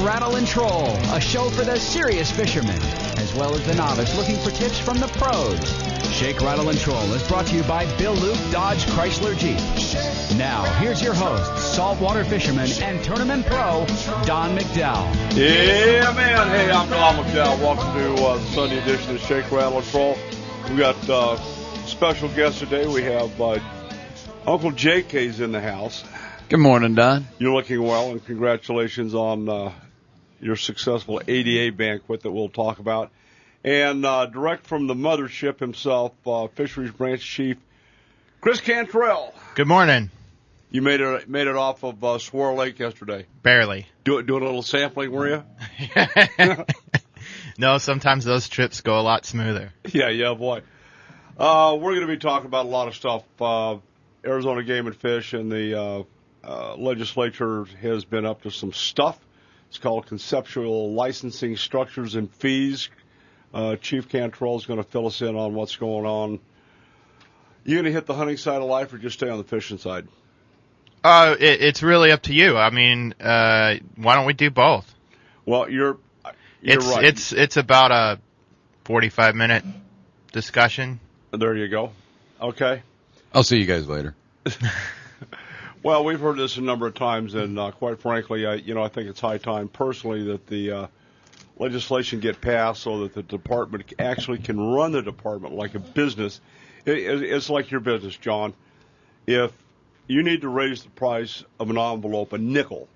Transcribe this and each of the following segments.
Rattle, and Troll, a show for the serious fisherman, as well as the novice looking for tips from the pros. Shake, Rattle, and Troll is brought to you by Bill Luke Dodge Chrysler Jeep. Now, here's your host, saltwater fisherman and tournament pro, Don McDowell. Yeah, man. Hey, I'm Don McDowell. Welcome to the Sunday edition of Shake, Rattle, and Troll. We got special guest today. We have Uncle JK's in the house. Good morning, Don. You're looking well, and congratulations on your successful ADA banquet that we'll talk about. And direct from the mothership himself, Fisheries Branch Chief Chris Cantrell. Good morning. You made it off of Swirl Lake yesterday. Barely. Doing a little sampling, were you? No, sometimes those trips go a lot smoother. Yeah, boy. We're going to be talking about a lot of stuff. Arizona Game and Fish and the legislature has been up to some stuff. It's called conceptual licensing structures and fees. Chief Cantrell is going to fill us in on what's going on. You going to hit the hunting side of life or just stay on the fishing side? It's really up to you. I mean, why don't we do both? Well, you're right. It's about a 45-minute discussion. There you go. Okay. I'll see you guys later. Well, we've heard this a number of times, and quite frankly, I think it's high time personally that the legislation get passed so that the department actually can run the department like a business. It's like your business, John. If you need to raise the price of an envelope a nickel,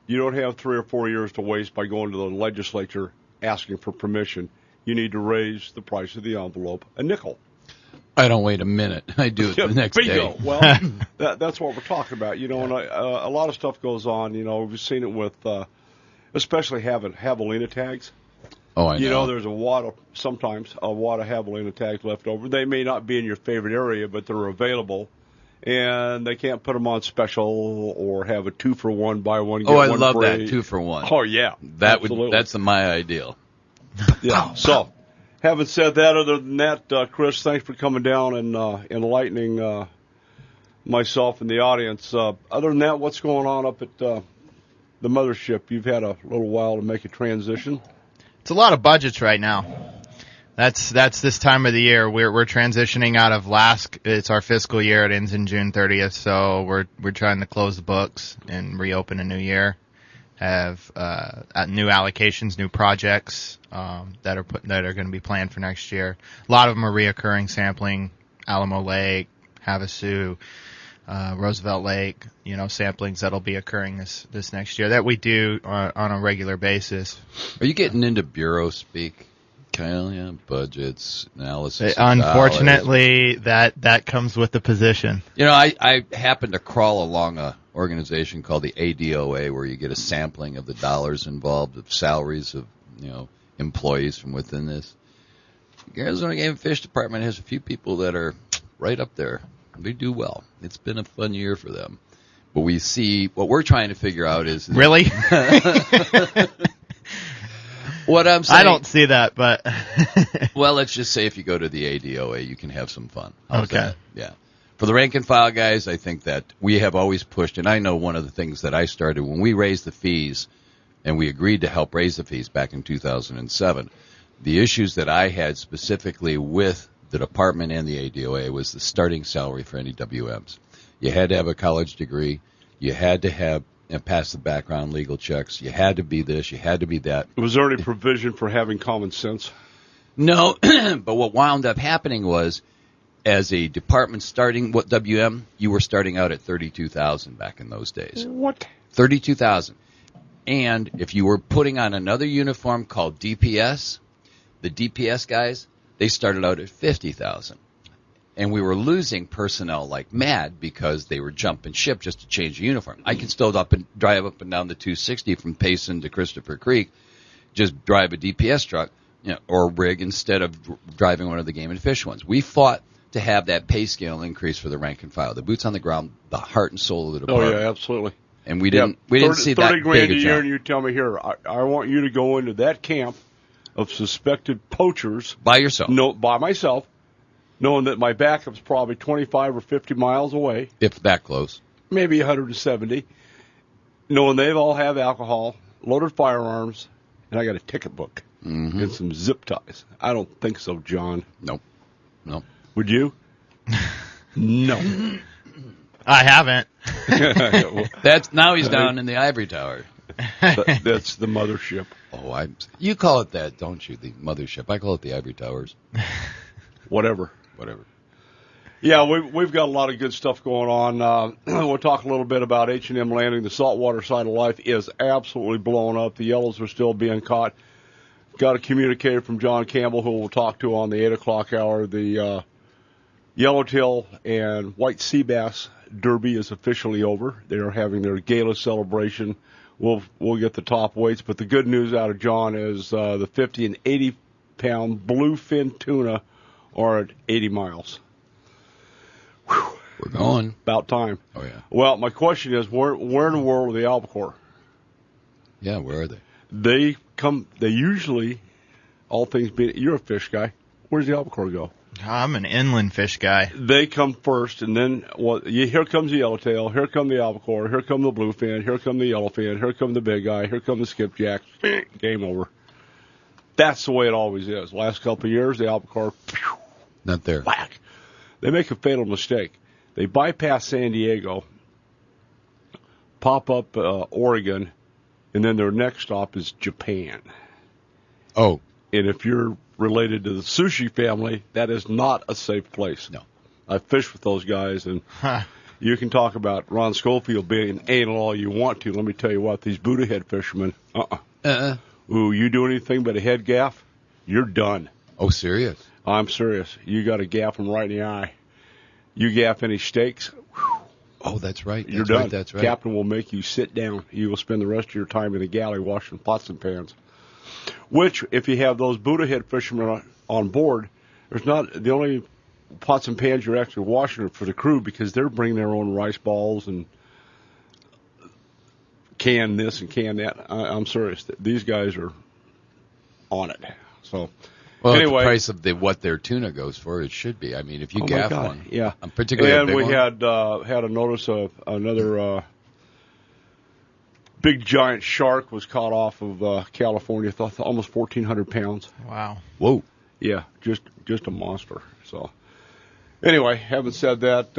you don't have 3 or 4 years to waste by going to the legislature asking for permission. You need to raise the price of the envelope a nickel. I don't wait a minute. I do it the next bingo. day. Well, that's what we're talking about. And a lot of stuff goes on. We've seen it with especially having javelina tags. Oh, I know. There's sometimes a wad of javelina tags left over. They may not be in your favorite area, but they're available. And they can't put them on special or have a 2-for-1, buy one, get one free. I love that 2-for-1. Oh, yeah. That's my ideal. Yeah. So, having said that, other than that, Chris, thanks for coming down and enlightening myself and the audience. Other than that, what's going on up at the mothership? You've had a little while to make a transition. It's a lot of budgets right now. That's this time of the year. We're transitioning out of it's our fiscal year. It ends in June 30th, so we're trying to close the books and reopen a new year. Have new allocations, new projects that are going to be planned for next year. A lot of them are reoccurring sampling, Alamo Lake, Havasu, Roosevelt Lake. Samplings that'll be occurring this next year that we do on a regular basis. Are you getting into bureau speak? Kind of budgets, analysis. Unfortunately, that comes with the position. I happen to crawl along a organization called the ADOA, where you get a sampling of the dollars involved, of salaries of employees from within this. The Arizona Game and Fish Department has a few people that are right up there. They do well. It's been a fun year for them. But we see what we're trying to figure out is really. What I'm saying, I don't see that, but well, let's just say if you go to the ADOA, you can have some fun. How's okay. that? Yeah. For the rank and file guys, I think that we have always pushed, and I know one of the things that I started when we raised the fees, and we agreed to help raise the fees back in 2007, the issues that I had specifically with the department and the ADOA was the starting salary for any WMs. You had to have a college degree. You had to have pass the background legal checks. You had to be this. You had to be that. Was there any provision for having common sense? No, but what wound up happening was, as a department starting WM, you were starting out at $32,000 back in those days. What? $32,000. And if you were putting on another uniform called DPS, the DPS guys, they started out at $50,000. And we were losing personnel like mad because they were jumping ship just to change the uniform. I can still drive up and down the 260 from Payson to Christopher Creek, just drive a DPS truck, or rig instead of driving one of the Game and Fish ones. We fought to have that pay scale increase for the rank and file. The boots on the ground, the heart and soul of the department. Oh yeah, absolutely. And we didn't see that 30 grand big a a year, jump. and you tell me here, I want you to go into that camp of suspected poachers By yourself. No, by myself, knowing that my backup's probably 25 or 50 miles away, if that close. maybe 170, knowing they all have alcohol, loaded firearms, and I got a ticket book Mm-hmm. and some zip ties. I don't think so, John. Nope. Would you? No. I haven't. Well, Now he's down in the ivory tower. that's the mothership. Oh, you call it that, don't you? The mothership. I call it the ivory towers. Whatever. Yeah, we've got a lot of good stuff going on. We'll talk a little bit about H&M Landing. The saltwater side of life is absolutely blowing up. The yellows are still being caught. Got a communique from John Campbell, who we'll talk to on the 8 o'clock hour. The yellowtail and white sea bass derby is officially over. They are having their gala celebration. We'll get the top weights, but the good news out of John is the 50 and 80 pound bluefin tuna are at 80 miles. Whew. We're going. About time. Oh, yeah. Well, my question is, where in the world are the albacore? Yeah, where are they? They usually, all things being, you're a fish guy. Where does the albacore go? I'm an inland fish guy. They come first, and then here comes the yellowtail, here come the albacore, here come the bluefin, here come the yellowfin, here come the big eye, here come the skipjack. Game over. That's the way it always is. Last couple of years, the albacore, Not there. whack. They make a fatal mistake. They bypass San Diego, pop up Oregon, and then their next stop is Japan. Oh. And if you're related to the sushi family, that is not a safe place. No. I fished with those guys, and you can talk about Ron Schofield being anal all you want to. Let me tell you what, these Buddha head fishermen, Ooh, you do anything but a head gaff, you're done. Oh, serious? I'm serious. You got to gaff them right in the eye. You gaff any steaks, Oh, that's right. you're done. That's right. Captain will make you sit down. You will spend the rest of your time in the galley washing pots and pans. Which, if you have those Buddha head fishermen on board, there's not the only pots and pans you're actually washing are for the crew, because they're bringing their own rice balls and can this and can that. I'm serious. These guys are on it. So, Well, anyway, the price of what their tuna goes for, it should be. I mean, if you gaff one, yeah. particularly and a big we one. had a notice of another big giant shark was caught off of California, almost 1,400 pounds. Wow. Whoa. Yeah, just a monster. So, anyway, having said that,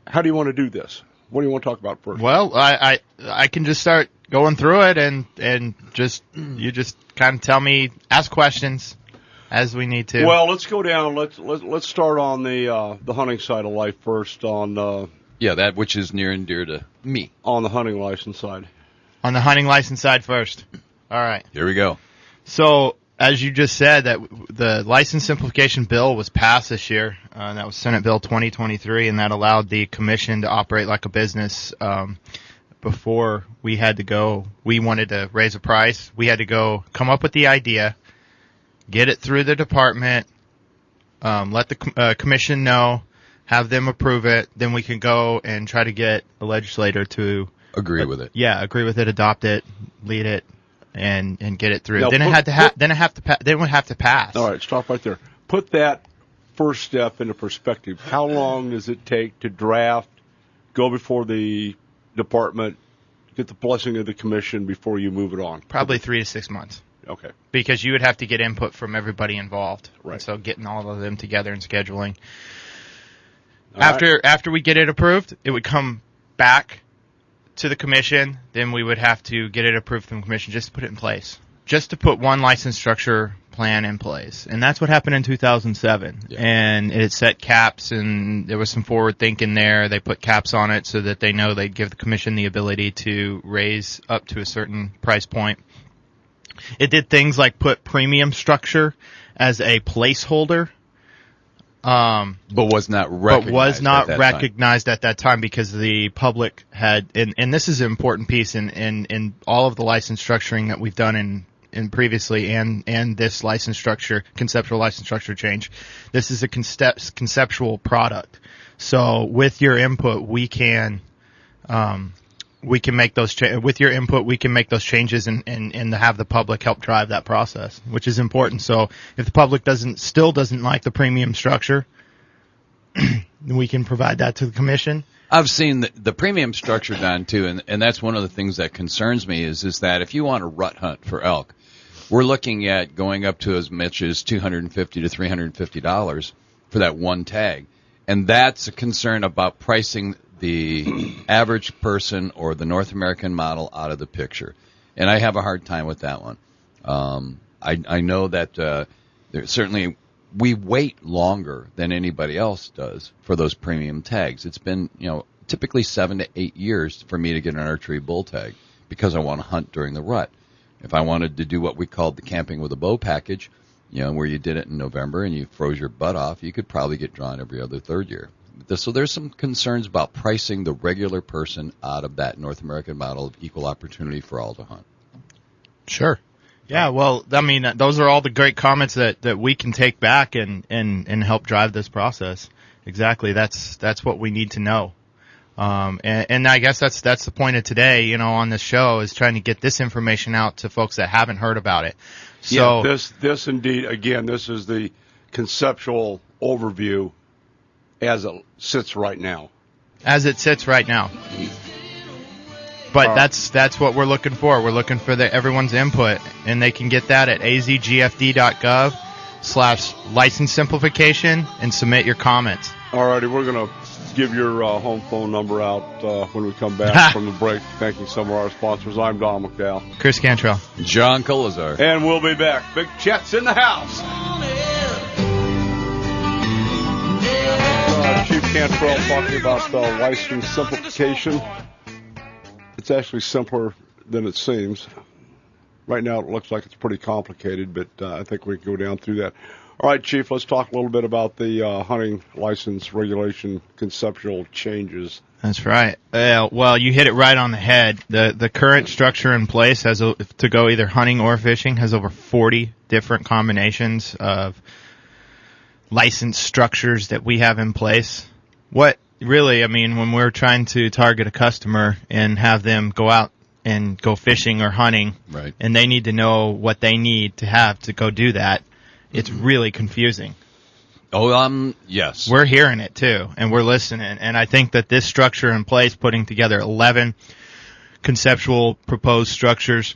how do you want to do this? What do you want to talk about first? Well, I can just start going through it and just you just kind of tell me, ask questions as we need to. Well, let's go down. Let's start on the hunting side of life first. That which is near and dear to me. On the hunting license side. On the hunting license side first. All right. Here we go. So, as you just said, that the license simplification bill was passed this year. That was Senate Bill 2023, and that allowed the commission to operate like a business. Before we wanted to raise a price. We had to go come up with the idea, get it through the department, let the commission know, have them approve it. Then we can go and try to get a legislator to Agree with it. Yeah, agree with it, adopt it, lead it, and get it through. Now, Then it would have to pass. All right, stop right there. Put that first step into perspective. How long does it take to draft, go before the department, get the blessing of the commission before you move it on? Probably 3 to 6 months. Okay. Because you would have to get input from everybody involved. Right. And so getting all of them together and scheduling. All After we get it approved, it would come back to the commission. Then we would have to get it approved from the commission just to put it in place. Just to put one license structure plan in place. And that's what happened in 2007. Yeah. And it set caps, and there was some forward thinking there. They put caps on it so that they know they'd give the commission the ability to raise up to a certain price point. It did things like put premium structure as a placeholder. But was not recognized at that time because the public had, and this is an important piece in all of the license structuring that we've done in previously and this license structure, conceptual license structure change. This is a conceptual product. So with your input, we can make those with your input, we can make those changes and have the public help drive that process, which is important. So if the public still doesn't like the premium structure, we can provide that to the commission. I've seen the premium structure done too, and that's one of the things that concerns me is that if you want a rut hunt for elk, we're looking at going up to as much as $250 to $350 for that one tag, and that's a concern about pricing the average person or the North American model out of the picture, and I have a hard time with that one. I know that there certainly. We wait longer than anybody else does for those premium tags. It's been, typically 7 to 8 years for me to get an archery bull tag because I want to hunt during the rut. If I wanted to do what we called the camping with a bow package, where you did it in November and you froze your butt off, you could probably get drawn every other third year. So there's some concerns about pricing the regular person out of that North American model of equal opportunity for all to hunt. Sure. Yeah, well, I mean, those are all the great comments that we can take back and help drive this process. Exactly. That's what we need to know. And I guess that's the point of today, on this show is trying to get this information out to folks that haven't heard about it. So this indeed, again, this is the conceptual overview as it sits right now. But that's what we're looking for. We're looking for everyone's input, and they can get that at azgfd.gov/license simplification and submit your comments. All righty, we're going to give your home phone number out when we come back from the break. Thanking some of our sponsors. I'm Don McDowell. Chris Cantrell. John Colazar. And we'll be back. Big Chet's in the house. Chief Cantrell talking about license simplification. It's actually simpler than it seems. Right now it looks like it's pretty complicated, but I think we can go down through that. All right, Chief, let's talk a little bit about the hunting license regulation conceptual changes. That's right. Well, you hit it right on the head. The current structure in place to go either hunting or fishing has over 40 different combinations of license structures that we have in place. Really, I mean, when we're trying to target a customer and have them go out and go fishing or hunting, right, and they need to know what they need to have to go do that, it's really confusing. Oh, yes. We're hearing it, too, and we're listening. And I think that this structure in place, putting together 11 conceptual proposed structures,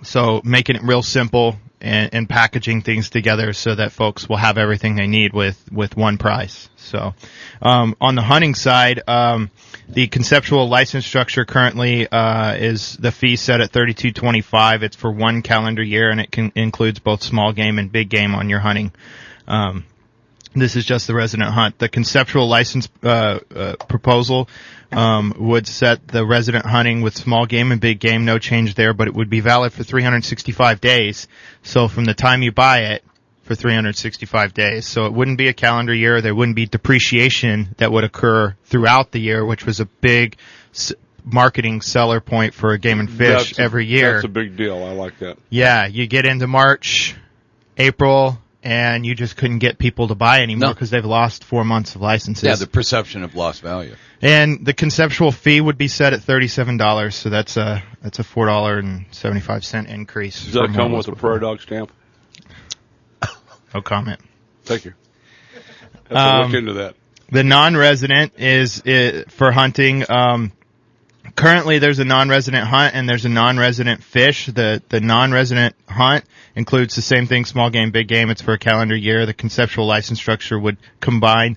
so making it real simple and packaging things together so that folks will have everything they need with one price. So on the hunting side, the conceptual license structure currently is the fee set at $32.25. It's for 1 calendar year, and it includes both small game and big game on your hunting. This is just the resident hunt. The conceptual license proposal would set the resident hunting with small game and big game, no change there, but it would be valid for 365 days. So from the time you buy it, for 365 days. So it wouldn't be a calendar year. There wouldn't be depreciation that would occur throughout the year, which was a big marketing seller point for a Game and Fish every year. That's a big deal. I like that. Yeah, you get into March, April, and you just couldn't get people to buy anymore because they've lost 4 months of licenses. Yeah, the perception of lost value. And the conceptual fee would be set at $37, so that's a $4.75 increase. Does that come with a Prairie Dog stamp? No comment. Thank you. Have to look into that. The non-resident is for hunting. Currently, there's a non-resident hunt and there's a non-resident fish. The non-resident hunt includes the same thing, small game, big game. It's for a calendar year. The conceptual license structure would combine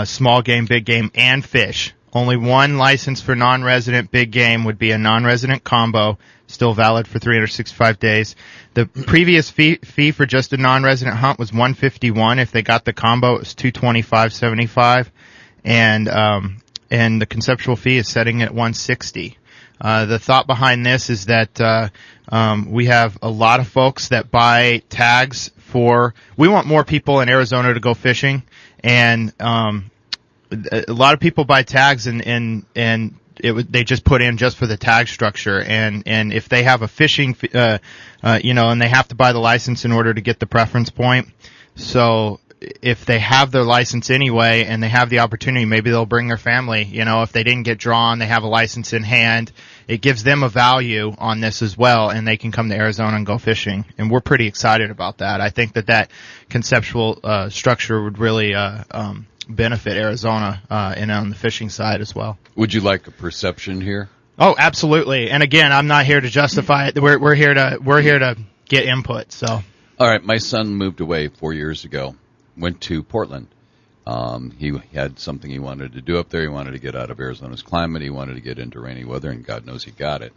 small game, big game, and fish. Only one license for non-resident big game would be a non-resident combo, still valid for 365 days. The previous fee for just a non-resident hunt was $151. If they got the combo, it was $225.75, and the conceptual fee is setting at $160. The thought behind this is that we have a lot of folks that buy tags we want more people in Arizona to go fishing, and a lot of people buy tags and they just put in just for the tag structure, and if they have a fishing, and they have to buy the license in order to get the preference point. So if they have their license anyway and they have the opportunity, maybe they'll bring their family. If they didn't get drawn, they have a license in hand. It gives them a value on this as well, and they can come to Arizona and go fishing. And we're pretty excited about that. I think that conceptual structure would really benefit Arizona and on the fishing side as well. Would you like a perception here? Oh, absolutely. And again, I'm not here to justify it. We're here to get input. So, all right. My son moved away 4 years ago. Went to Portland. He had something he wanted to do up there. He wanted to get out of Arizona's climate. He wanted to get into rainy weather, and God knows he got it.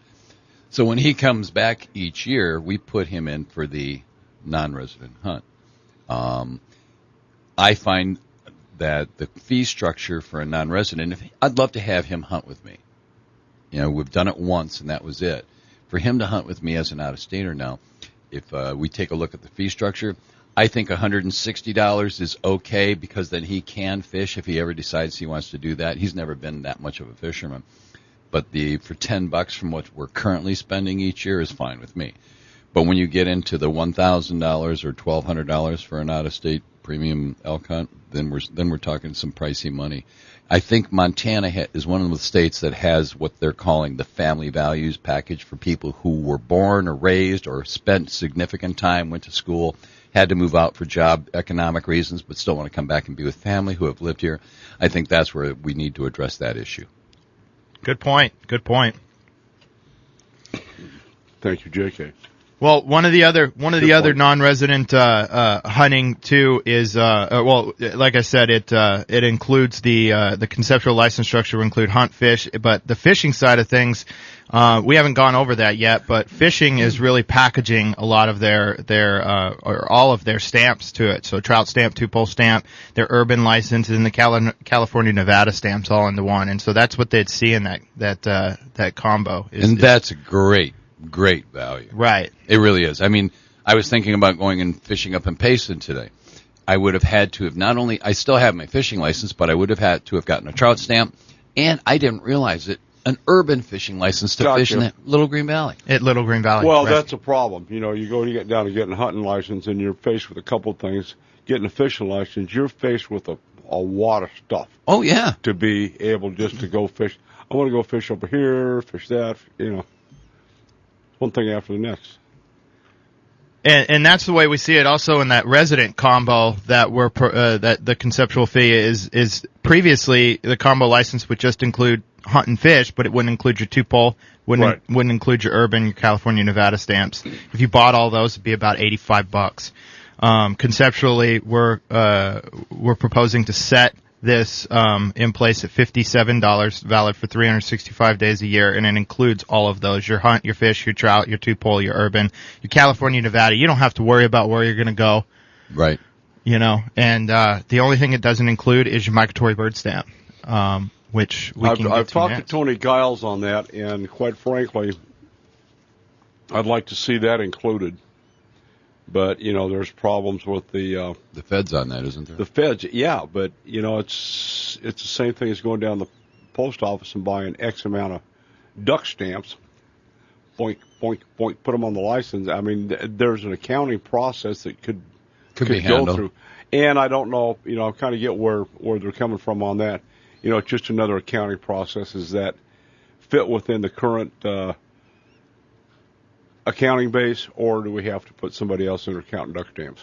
So when he comes back each year, we put him in for the non-resident hunt. I find that the fee structure for a non-resident, I'd love to have him hunt with me. You know, we've done it once, and that was it. For him to hunt with me as an out-of-stater now, if we take a look at the fee structure, I think $160 is okay because then he can fish if he ever decides he wants to do that. He's never been that much of a fisherman. But for $10 from what we're currently spending each year is fine with me. But when you get into the $1,000 or $1,200 for an out-of-state premium elk hunt, then we're talking some pricey money. I think Montana is one of the states that has what they're calling the family values package for people who were born or raised or spent significant time, went to school, had to move out for job economic reasons, but still want to come back and be with family who have lived here. I think that's where we need to address that issue. Good point. Thank you, J.K. Well, one of the other non-resident hunting too is like I said, it includes the conceptual license structure will include hunt, fish, but the fishing side of things, we haven't gone over that yet. But fishing is really packaging a lot of their or all of their stamps to it. So trout stamp, two-pole stamp, their urban license, and the California, Nevada stamps all into one. And so that's what they'd see in that combo. That's a great value. Right. It really is. I mean, I was thinking about going and fishing up in Payson today. I would have had to have I still have my fishing license, but I would have had to have gotten a trout stamp, and I didn't realize it, an urban fishing license to fish in that Little Green Valley. At Little Green Valley. Well, right. That's a problem. You know, you go to get down to getting a hunting license, and you're faced with a couple of things. Getting a fishing license, you're faced with a lot of stuff. Oh, yeah. To be able just to go fish. I want to go fish over here, fish that, one thing after the next. And that's the way we see it also in that resident combo that that the conceptual fee is previously the combo license would just include hunt and fish, but it wouldn't include your two-pole, wouldn't include your urban, your California, Nevada stamps. If you bought all those, it'd be about $85. Conceptually, we're proposing to set this in place at $57, valid for 365 days a year, and it includes all of those: your hunt, your fish, your trout, your two-pole, your urban, your California, Nevada. You don't have to worry about where you're going to go. Right. And the only thing it doesn't include is your migratory bird stamp, which I've talked to Tony Giles on that, and quite frankly, I'd like to see that included. But, there's problems with the feds on that, isn't there? The feds, yeah. But, it's the same thing as going down the post office and buying X amount of duck stamps. Boink, boink, boink, put them on the license. I mean, there's an accounting process that could be go handled through. And I don't know, I kind of get where they're coming from on that. It's just another accounting processes that fit within the current accounting base, or do we have to put somebody else in there counting duck stamps?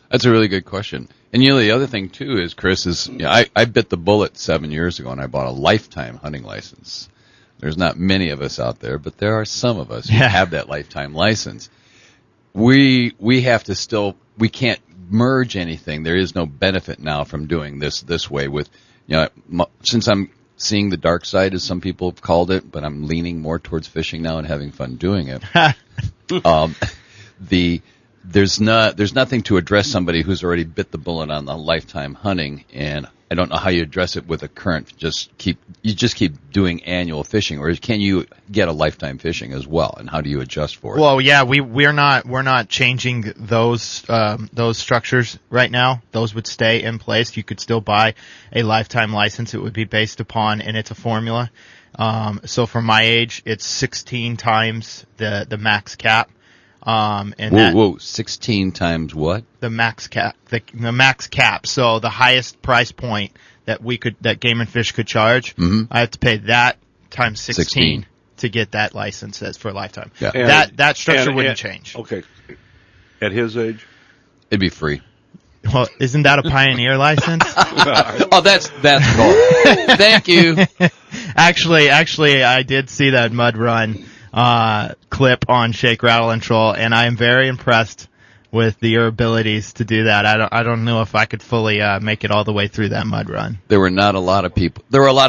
That's a really good question. And the other thing too is, Chris, I bit the bullet 7 years ago and I bought a lifetime hunting license. There's not many of us out there, but there are some of us who have that lifetime license. We have to we can't merge anything. There is no benefit now from doing this way with, since I'm seeing the dark side, as some people have called it, but I'm leaning more towards fishing now and having fun doing it. There's nothing to address somebody who's already bit the bullet on the lifetime hunting, and I don't know how you address it with a current. You just keep doing annual fishing, or can you get a lifetime fishing as well? And how do you adjust for it? Well, yeah, we're not changing those structures right now. Those would stay in place. You could still buy a lifetime license. It would be based upon, and it's a formula. So for my age, it's 16 times the max cap. Whoa, 16 times what? The max cap, the max cap. So the highest price point that Game and Fish could charge, I have to pay that times 16 to get that license for a lifetime. Yeah. That structure wouldn't change. Okay. At his age? It'd be free. Well, isn't that a Pioneer license? Oh, that's cool. Thank you. Actually, I did see that mud run clip on Shake, Rattle, and Troll, and I am very impressed with your abilities to do that. I don't know if I could fully make it all the way through that mud run. There were a lot of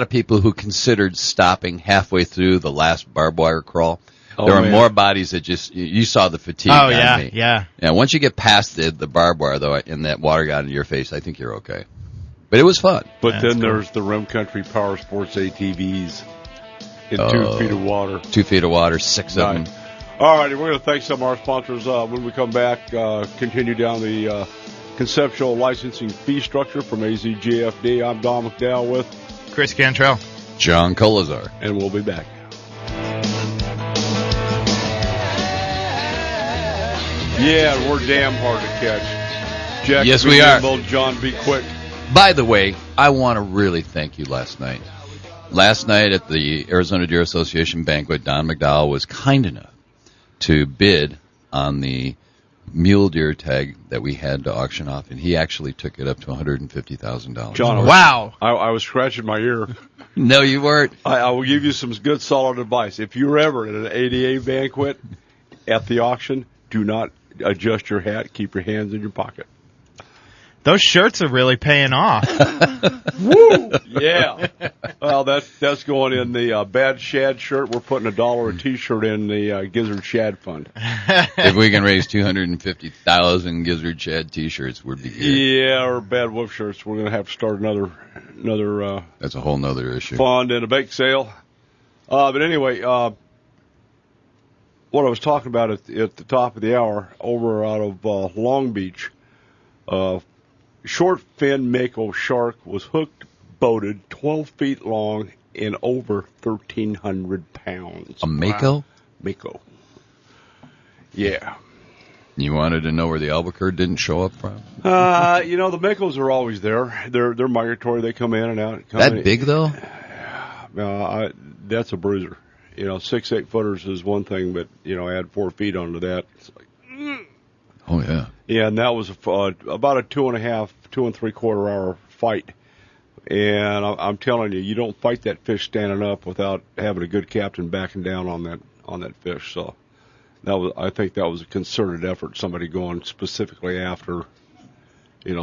people who considered stopping halfway through the last barbed wire crawl. There were more bodies that just, you saw the fatigue on me. Yeah. Once you get past the barbed wire, though, and that water got into your face, I think you're okay. But it was fun. But then there's the Rim Country Power Sports ATVs in 2 feet of water. 2 feet of water, 6 of them. All right, we're going to thank some of our sponsors. When we come back, continue down the conceptual licensing fee structure from AZGFD. I'm Don McDowell with Chris Cantrell, John Colazar, and we'll be back. Yeah, we're damn hard to catch. Jack, yes, we are. Little John, be quick. By the way, I want to really thank you last night. Last night at the Arizona Deer Association banquet, Don McDowell was kind enough to bid on the mule deer tag that we had to auction off, and he actually took it up to $150,000. John, wow! I was scratching my ear. No, you weren't. I will give you some good, solid advice. If you're ever at an ADA banquet at the auction, do not adjust your hat. Keep your hands in your pocket. Those shirts are really paying off. Woo! Yeah. Well, that's going in the Bad Shad shirt. We're putting $1 a T-shirt in the Gizzard Shad Fund. If we can raise 250,000 Gizzard Shad T-shirts, we'd be good. Yeah, or Bad Wolf shirts. We're going to have to start another. That's a whole nother issue. Fund and a bake sale. But anyway, what I was talking about at the top of the hour, over out of Long Beach. Short fin mako shark was hooked, boated, 12 feet long, and over 1,300 pounds. A mako? Wow. Mako. Yeah. You wanted to know where the albacore didn't show up from? The makos are always there. They're migratory. They come in and out. Big though? That's a bruiser. 6-8 footers is one thing, but add 4 feet onto that. It's like. Oh, yeah. Yeah, and that was about a 2.5, 2 3/4 hour fight. And I'm telling you, you don't fight that fish standing up without having a good captain backing down on that fish. So I think that was a concerted effort, somebody going specifically after,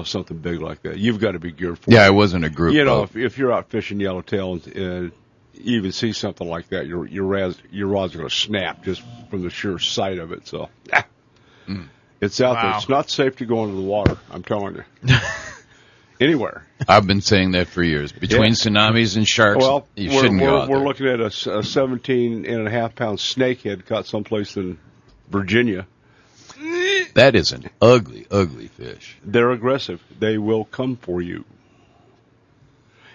something big like that. You've got to be geared for it. Yeah, it wasn't a group. If you're out fishing yellowtail and you even see something like that, your rod's going to snap just from the sheer sight of it. So. It's out there. It's not safe to go into the water, I'm telling you. Anywhere. I've been saying that for years. Between tsunamis and sharks, you shouldn't go out there. We're looking at a 17.5-pound snakehead caught someplace in Virginia. That is an ugly, ugly fish. They're aggressive. They will come for you.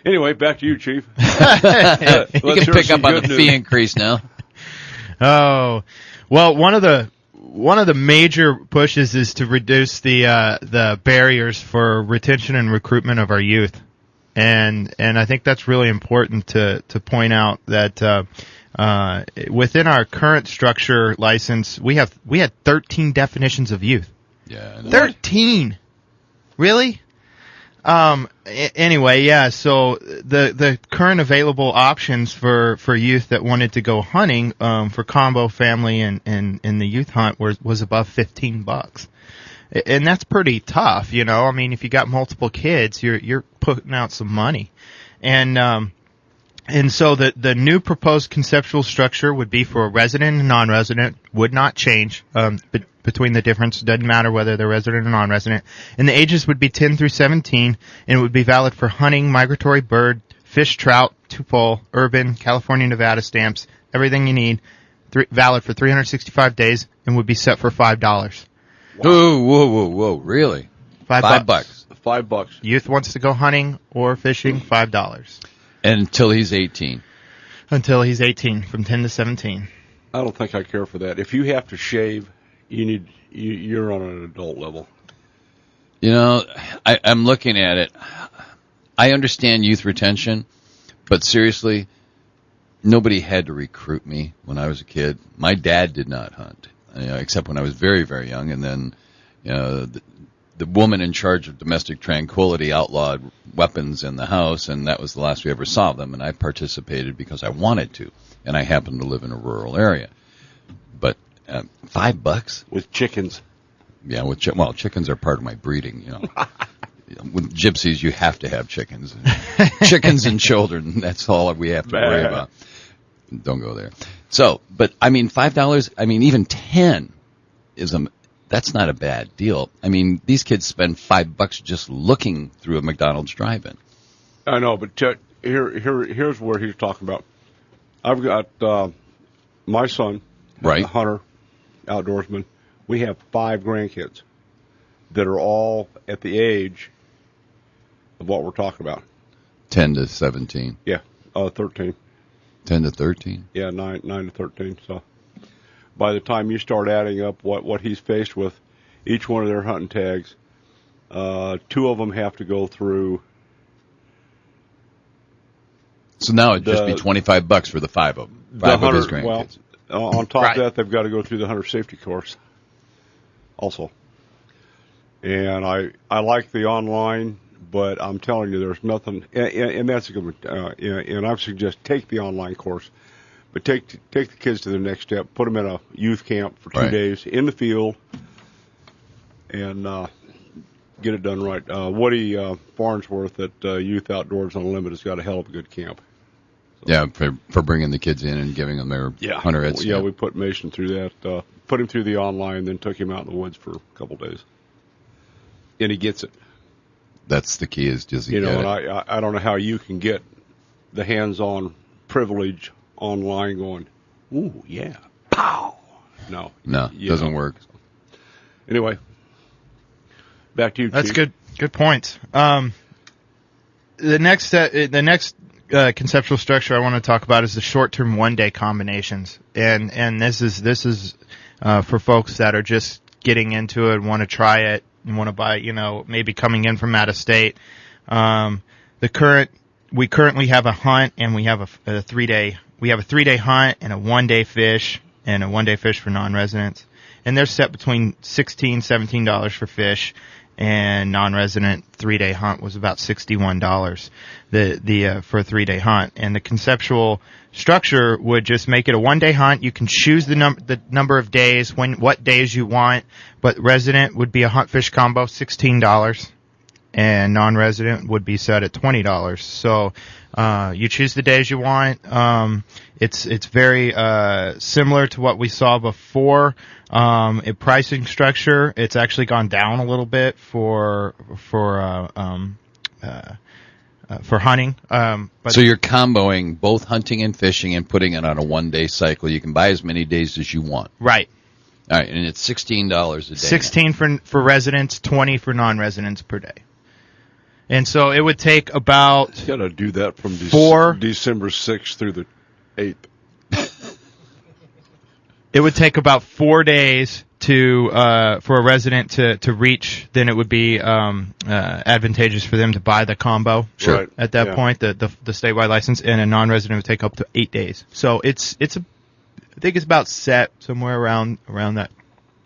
Anyway, back to you, Chief. You can pick up on the fee increase now. Oh, well, one of the major pushes is to reduce the barriers for retention and recruitment of our youth, and I think that's really important to point out that within our current structure license we had 13 definitions of youth. Yeah, 13, really? Anyway, yeah. So the current available options for youth that wanted to go hunting for combo, family, and the youth hunt was above $15, and that's pretty tough. I mean, if you got multiple kids, you're putting out some money, and so the new proposed conceptual structure would be for a resident and non-resident, would not change between the difference. It doesn't matter whether they're resident or non-resident. And the ages would be 10 through 17, and it would be valid for hunting, migratory bird, fish, trout, two-pole, urban, California, Nevada stamps, everything you need, valid for 365 days, and would be set for $5. Wow. Whoa, really? $5. $5. Youth wants to go hunting or fishing, $5. Until he's 18. Until he's 18, from 10 to 17. I don't think I care for that. If you have to shave, you're on an adult level. I'm looking at it. I understand youth retention, but seriously, nobody had to recruit me when I was a kid. My dad did not hunt, except when I was very, very young, and then the woman in charge of domestic tranquility outlawed weapons in the house, and that was the last we ever saw of them. And I participated because I wanted to, and I happened to live in a rural area. But $5 with chickens. Yeah, chickens are part of my breeding. You know, with gypsies, you have to have chickens, chickens and children. That's all we have to worry about. Don't go there. So, but I mean, $5. I mean, even 10 is that's not a bad deal. I mean, these kids spend $5 just looking through a McDonald's drive-in. I know, but here's where he's talking about. I've got my son, right, Hunter, outdoorsman. We have 5 grandkids that are all at the age of what we're talking about. 10 to 17. Yeah, 13. 10 to 13. Yeah, 9 to 13. So by the time you start adding up what he's faced with, each one of their hunting tags, 2 of them have to go through. So now it'd just be $25 for the 5 of them. 5 of his grandkids. Well, on top of that, they've got to go through the hunter safety course also. And I like the online, but I'm telling you, there's nothing, and that's a good one. And I suggest take the online course, but take the kids to the next step. Put them in a youth camp for 2 days in the field, and get it done right. Woody Farnsworth at Youth Outdoors Unlimited has got a hell of a good camp. So. Yeah, for bringing the kids in and giving them their hunter ed. Yeah, we put Mason through that. Put him through the online, then took him out in the woods for a couple days, and he gets it. That's the key, is does he get it? And I don't know how you can get the hands-on privilege online going, ooh, yeah, pow. No, it doesn't work. Anyway, back to you, That's Chief. good points. The next conceptual structure I want to talk about is the short-term one-day combinations, and this is for folks that are just getting into it, want to try it, and want to buy, maybe coming in from out of state. We currently have a hunt, and we have a 3-day. We have a 3-day hunt and a 1-day fish, and a 1-day fish for non-residents, and they're set between $16, $17 for fish. And non-resident 3-day hunt was about $61 for a 3-day hunt. And the conceptual structure would just make it a 1-day hunt. You can choose the number of days, what days you want, but resident would be a hunt fish combo, $16, and non-resident would be set at $20. So you choose the days you want. It's very similar to what we saw before. Pricing structure, it's actually gone down a little bit for hunting. So you're comboing both hunting and fishing and putting it on a 1-day cycle. You can buy as many days as you want. Right. All right, and it's $16 a day. 16 for residents, 20 for non-residents per day. And so it would take about... You got to do that from December 6th through the 8th. It would take about 4 days for a resident to reach. Then it would be advantageous for them to buy the combo. Sure. Right. At that point, the statewide license, and a non-resident would take up to 8 days. So I think it's about set somewhere around that.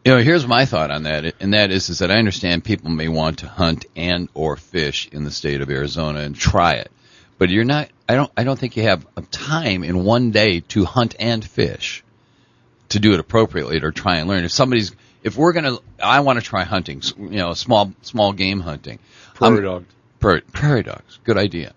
Here's my thought on that, and that is that I understand people may want to hunt and or fish in the state of Arizona and try it, but you're not. I don't think you have time in 1 day to hunt and fish, to do it appropriately or try and learn. I want to try hunting, small game hunting. Prairie dogs. Prairie dogs, good idea.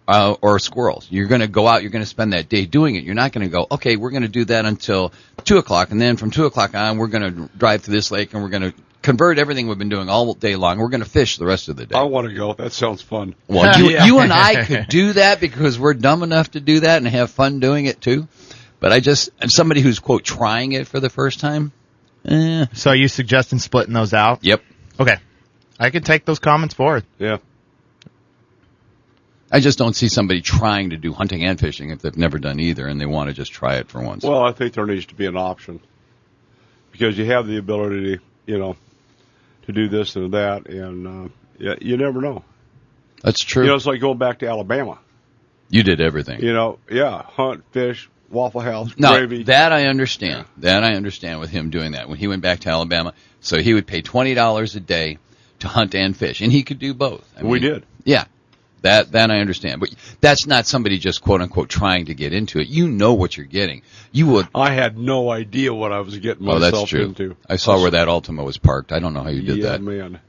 Or squirrels. You're going to go out, you're going to spend that day doing it. You're not going to go, okay, we're going to do that until 2 o'clock, and then from 2 o'clock on, we're going to drive to this lake, and we're going to convert everything we've been doing all day long. We're going to fish the rest of the day. I want to go. That sounds fun. Well, you and I could do that because we're dumb enough to do that and have fun doing it too. But I'm somebody who's, quote, trying it for the first time. So are you suggesting splitting those out? Yep. Okay. I can take those comments forward. Yeah. I just don't see somebody trying to do hunting and fishing if they've never done either and they want to just try it for once. Well, I think there needs to be an option because you have the ability to do this and that, and you never know. That's true. It's like going back to Alabama. You did everything. Hunt, fish, Waffle House, No, gravy. that I understand. Yeah. That I understand with him doing that when he went back to Alabama. So he would pay $20 a day to hunt and fish, and he could do both. We did. Yeah. That I understand, but that's not somebody just quote unquote trying to get into it. You know what you're getting. You would. I had no idea what I was getting myself that's true. into. I saw where that Ultima was parked. I don't know how you did that. Yeah, man.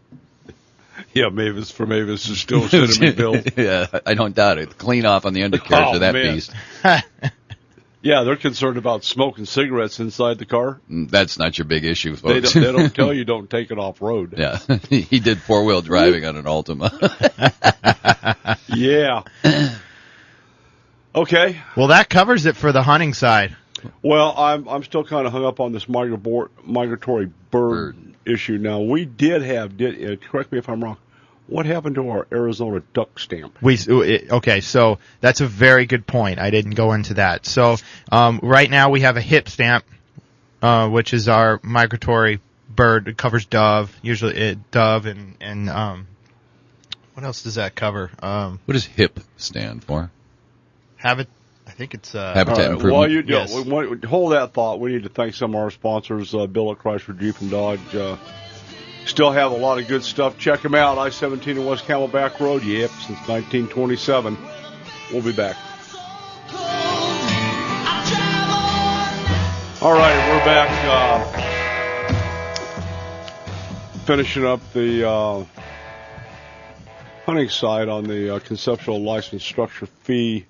Yeah, Mavis is still sending me bills. Yeah, I don't doubt it. Clean off on the undercarriage of that beast. Yeah, they're concerned about smoking cigarettes inside the car. That's not your big issue, folks. They don't tell you don't take it off road. Yeah, he did 4-wheel driving on an Ultima. Yeah. Okay. Well, that covers it for the hunting side. Well, I'm still kind of hung up on this migratory bird issue. Now, we did correct me if I'm wrong, what happened to our Arizona duck stamp? Okay, so that's a very good point. I didn't go into that. So right now we have a HIP stamp, which is our migratory bird. It covers dove, usually dove and what else does that cover? What does HIP stand for? I think it's Habitat Improvement. While you Yes. hold that thought, we need to thank some of our sponsors, Bill at Chrysler Jeep and Dodge. Still have a lot of good stuff. Check them out. I-17 and West Camelback Road. Yep, since 1927. We'll be back. All right, we're back. Finishing up the hunting side on the conceptual license structure fee.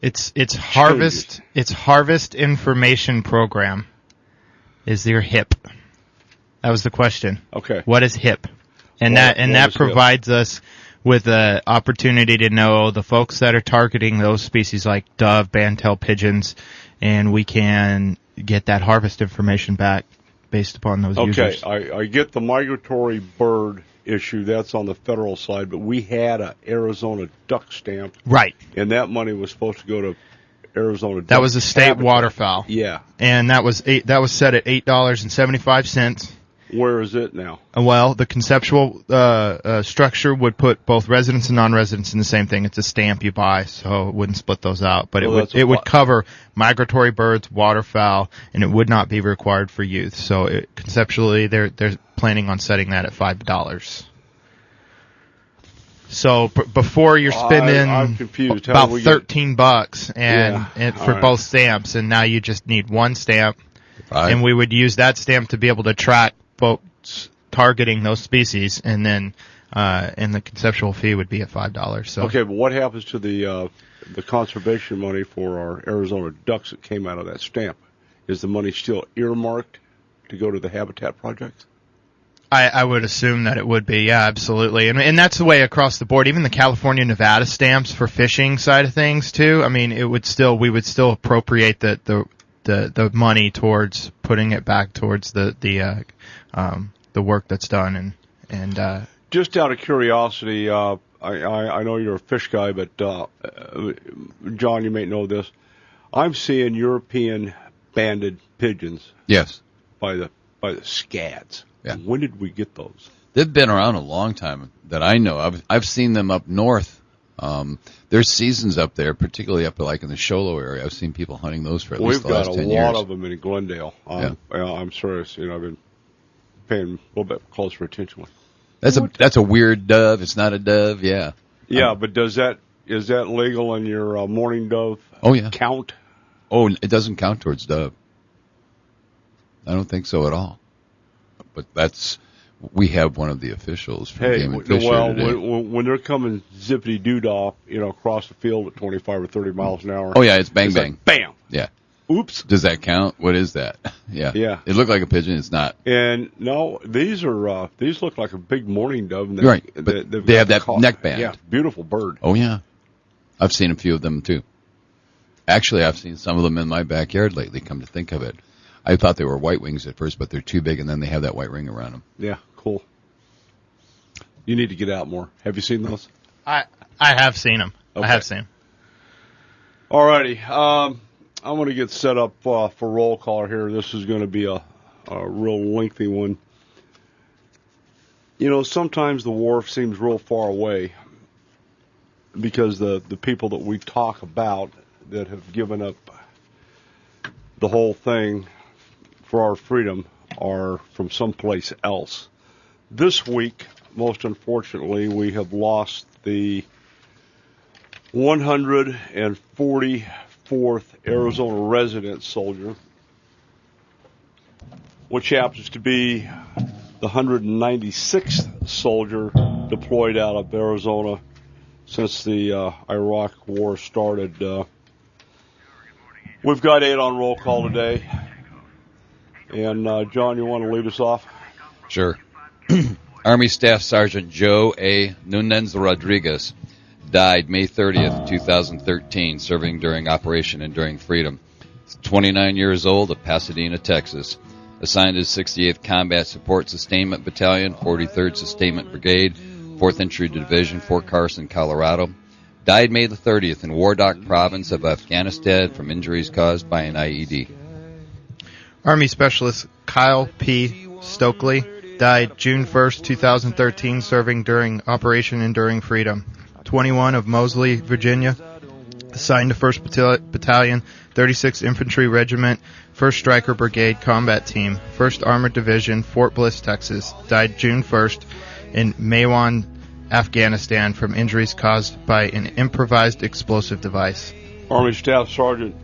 It's harvest. It's Harvest Information Program. Is your HIP? That was the question. Okay. What is HIP? And that provides us with an opportunity to know the folks that are targeting those species like dove, bandtail pigeons, and we can get that harvest information back based upon those users. Okay, I get the migratory bird issue. That's on the federal side, but we had an Arizona duck stamp. Right. And that money was supposed to go to Arizona duck. That was a state waterfowl. Yeah. And that was set at $8.75. Where is it now? Well, the conceptual structure would put both residents and non-residents in the same thing. It's a stamp you buy, so it wouldn't split those out. But it would cover migratory birds, waterfowl, and it would not be required for youth. So conceptually, they're planning on setting that at $5. So before you're spending I'm confused. about $13 and for both stamps, and now you just need one stamp, and we would use that stamp to be able to track folks targeting those species, and then and the conceptual fee would be at $5. So okay, but what happens to the conservation money for our Arizona ducks that came out of that stamp? Is the money still earmarked to go to the habitat projects? I would assume that it would be, yeah, absolutely. And that's the way across the board. Even the California, Nevada stamps for fishing side of things too. I mean, we would still appropriate the money towards putting it back towards the work that's done and just out of curiosity, I know you're a fish guy, but John, you may know this. I'm seeing European banded pigeons. Yes. By the scads. Yeah. When did we get those? They've been around a long time that I know. I've seen them up north. There's seasons up there, particularly up like in the Sholo area. I've seen people hunting those for at least the last 10 years. We've got a lot of them in Glendale. I'm serious. I've been paying a little bit closer attention. That's a weird dove. It's not a dove. Yeah. Yeah, but is that legal in your mourning dove? Oh yeah. Count? Oh, it doesn't count towards dove. I don't think so at all. But we have one of the officials from Game and Fish here today. When they're coming zippity doo-dah, across the field at 25 or 30 miles an hour. Oh yeah, it's bang bang. Like, bam. Yeah. Oops. Does that count? What is that? Yeah. Yeah. It looked like a pigeon. It's not. And no, these look like a big mourning dove. And right. But they have that neck band. Yeah. Beautiful bird. Oh yeah. I've seen a few of them too. Actually, I've seen some of them in my backyard lately. Come to think of it. I thought they were white wings at first, but they're too big, and then they have that white ring around them. Yeah, cool. You need to get out more. Have you seen those? I have seen them. Okay. I have seen them. All righty. I'm going to get set up for roll call here. This is going to be a real lengthy one. Sometimes the wharf seems real far away because the people that we talk about that have given up the whole thing for our freedom are from someplace else. This week, most unfortunately, we have lost the 144th Arizona resident soldier, which happens to be the 196th soldier deployed out of Arizona since the Iraq War started. We've got 8 on roll call today. And, John, you want to lead us off? Sure. Army Staff Sergeant Joe A. Nunez Rodriguez died May 30th, 2013, serving during Operation Enduring Freedom. He's 29 years old of Pasadena, Texas. Assigned to 68th Combat Support Sustainment Battalion, 43rd Sustainment Brigade, 4th Infantry Division, Fort Carson, Colorado. Died May the 30th in Wardak Province of Afghanistan from injuries caused by an IED. Army Specialist Kyle P. Stokely died June 1st, 2013, serving during Operation Enduring Freedom. 21 of Moseley, Virginia, assigned to 1st Battalion, 36th Infantry Regiment, 1st Stryker Brigade Combat Team, 1st Armored Division, Fort Bliss, Texas. Died June 1st in Maywan, Afghanistan from injuries caused by an improvised explosive device. Army Staff Sergeant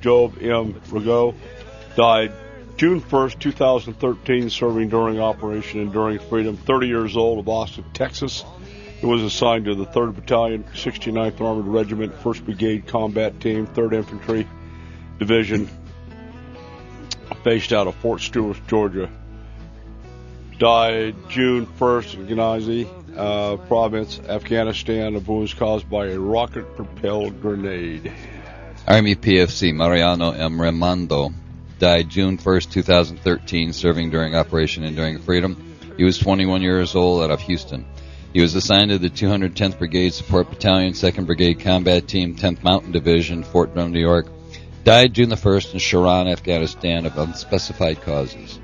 Job M. Rigaud died June 1st, 2013, serving during Operation Enduring Freedom, 30 years old, of Austin, Texas. He was assigned to the 3rd Battalion, 69th Armored Regiment, 1st Brigade Combat Team, 3rd Infantry Division, based out of Fort Stewart, Georgia. Died June 1st in Ghazni Province, Afghanistan, of wounds caused by a rocket-propelled grenade. Army PFC Mariano M. Raimondo died June 1st, 2013, serving during Operation Enduring Freedom. He was 21 years old, out of Houston. He was assigned to the 210th Brigade Support Battalion, 2nd Brigade Combat Team, 10th Mountain Division, Fort Drum, New York. Died June the 1st in Sharon, Afghanistan, of unspecified causes.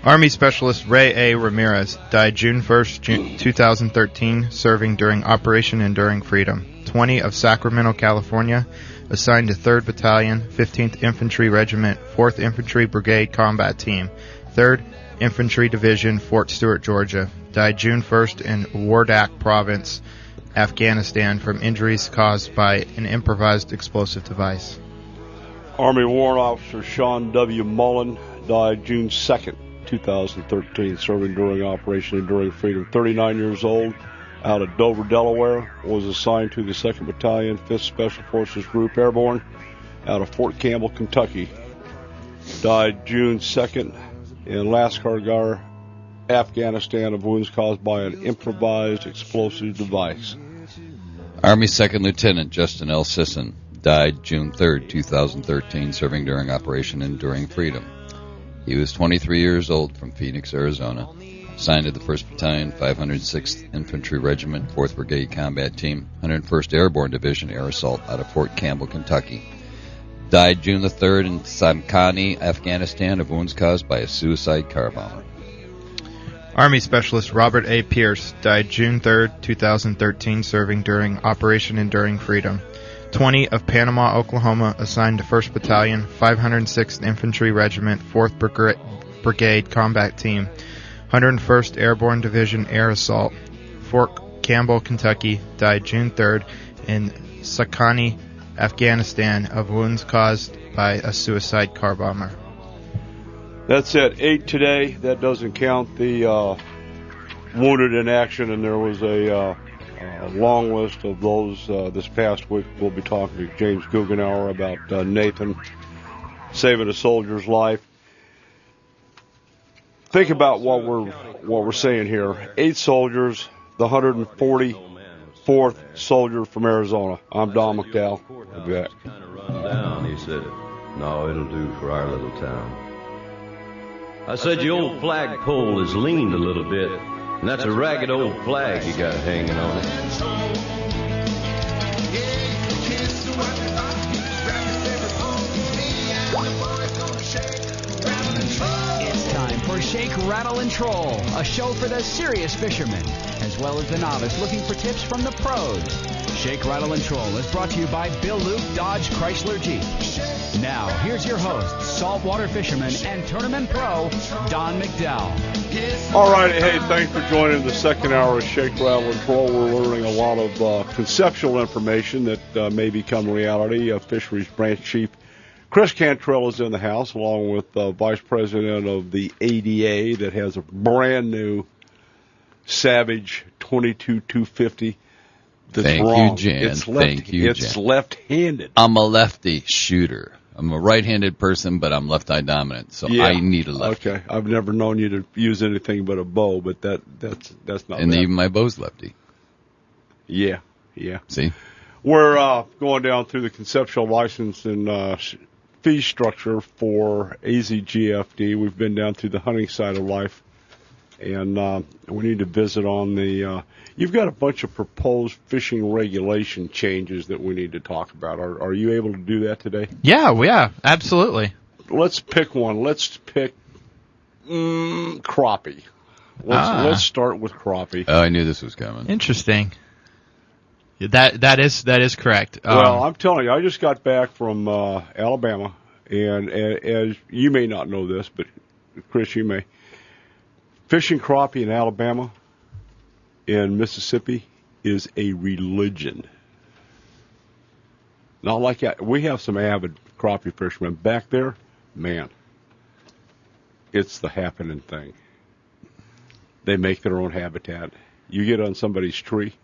Army Specialist Ray A. Ramirez died June 1st, 2013, serving during Operation Enduring Freedom. 20 of Sacramento, California, assigned to 3rd Battalion, 15th Infantry Regiment, 4th Infantry Brigade Combat Team, 3rd Infantry Division, Fort Stewart, Georgia. Died June 1st in Wardak Province, Afghanistan, from injuries caused by an improvised explosive device. Army Warrant Officer Sean W. Mullen died June 2nd, 2013, serving during Operation Enduring Freedom. 39 years old, out of Dover, Delaware, was assigned to the 2nd Battalion, 5th Special Forces Group Airborne, out of Fort Campbell, Kentucky. Died June 2nd in Laskargar, Afghanistan, of wounds caused by an improvised explosive device. Army 2nd Lieutenant Justin L. Sisson died June 3rd, 2013, serving during Operation Enduring Freedom. He was 23 years old, from Phoenix, Arizona. Assigned to the 1st Battalion, 506th Infantry Regiment, 4th Brigade Combat Team, 101st Airborne Division, Air Assault, out of Fort Campbell, Kentucky. Died June the 3rd in Samkani, Afghanistan, of wounds caused by a suicide car bomber. Army Specialist Robert A. Pierce died June 3rd, 2013, serving during Operation Enduring Freedom. 20 of Panama, Oklahoma, assigned to 1st Battalion, 506th Infantry Regiment, 4th Brigade Combat Team, 101st Airborne Division, Air Assault, Fort Campbell, Kentucky. Died June 3rd in Sakani, Afghanistan, of wounds caused by a suicide car bomber. That's it. 8 today. That doesn't count the wounded in action, and there was a long list of those this past week. We'll be talking to James Guggenauer about Nathan saving a soldier's life. Think about what we're saying here. 8 soldiers, the 144th soldier from Arizona. I'm Don McDowell. I'll be back. Kind of run down, he said. No, it'll do for our little town. I said, your old flagpole has leaned a little bit, and that's a ragged old flag you got hanging on it. It's time for Shake, Rattle, and Troll, a show for the serious fisherman, as well as the novice looking for tips from the pros. Shake, Rattle, and Troll is brought to you by Bill Luke Dodge Chrysler Jeep. Now, here's your host, saltwater fisherman and tournament pro, Don McDowell. All right, hey, thanks for joining the second hour of Shake, Rattle, and Troll. We're learning a lot of conceptual information that may become reality. Fisheries Branch Chief Chris Cantrell is in the house, along with Vice President of the ADA that has a brand new Savage 22-250. Thank wrong. you, Jan. Thank you, Jan. It's left-handed. I'm a lefty shooter. I'm a right-handed person, but I'm left-eye dominant, so I need a lefty. Okay, I've never known you to use anything but a bow, but that's not. And bad. even my bow's lefty. Yeah. See, we're going down through the conceptual license and fee structure for AZGFD. We've been down through the hunting side of life, and we need to visit on the. You've got a bunch of proposed fishing regulation changes that we need to talk about. Are you able to do that today? Yeah, absolutely. Let's pick one. Let's pick crappie. Let's start with crappie. Oh, I knew this was coming. Interesting. That is correct. Well, I'm telling you, I just got back from Alabama, and as you may not know this, but Chris, you may. Fishing crappie in Alabama and Mississippi is a religion. Not like that. We have some avid crappie fishermen back there. Man, it's the happening thing. They make their own habitat. You get on somebody's tree,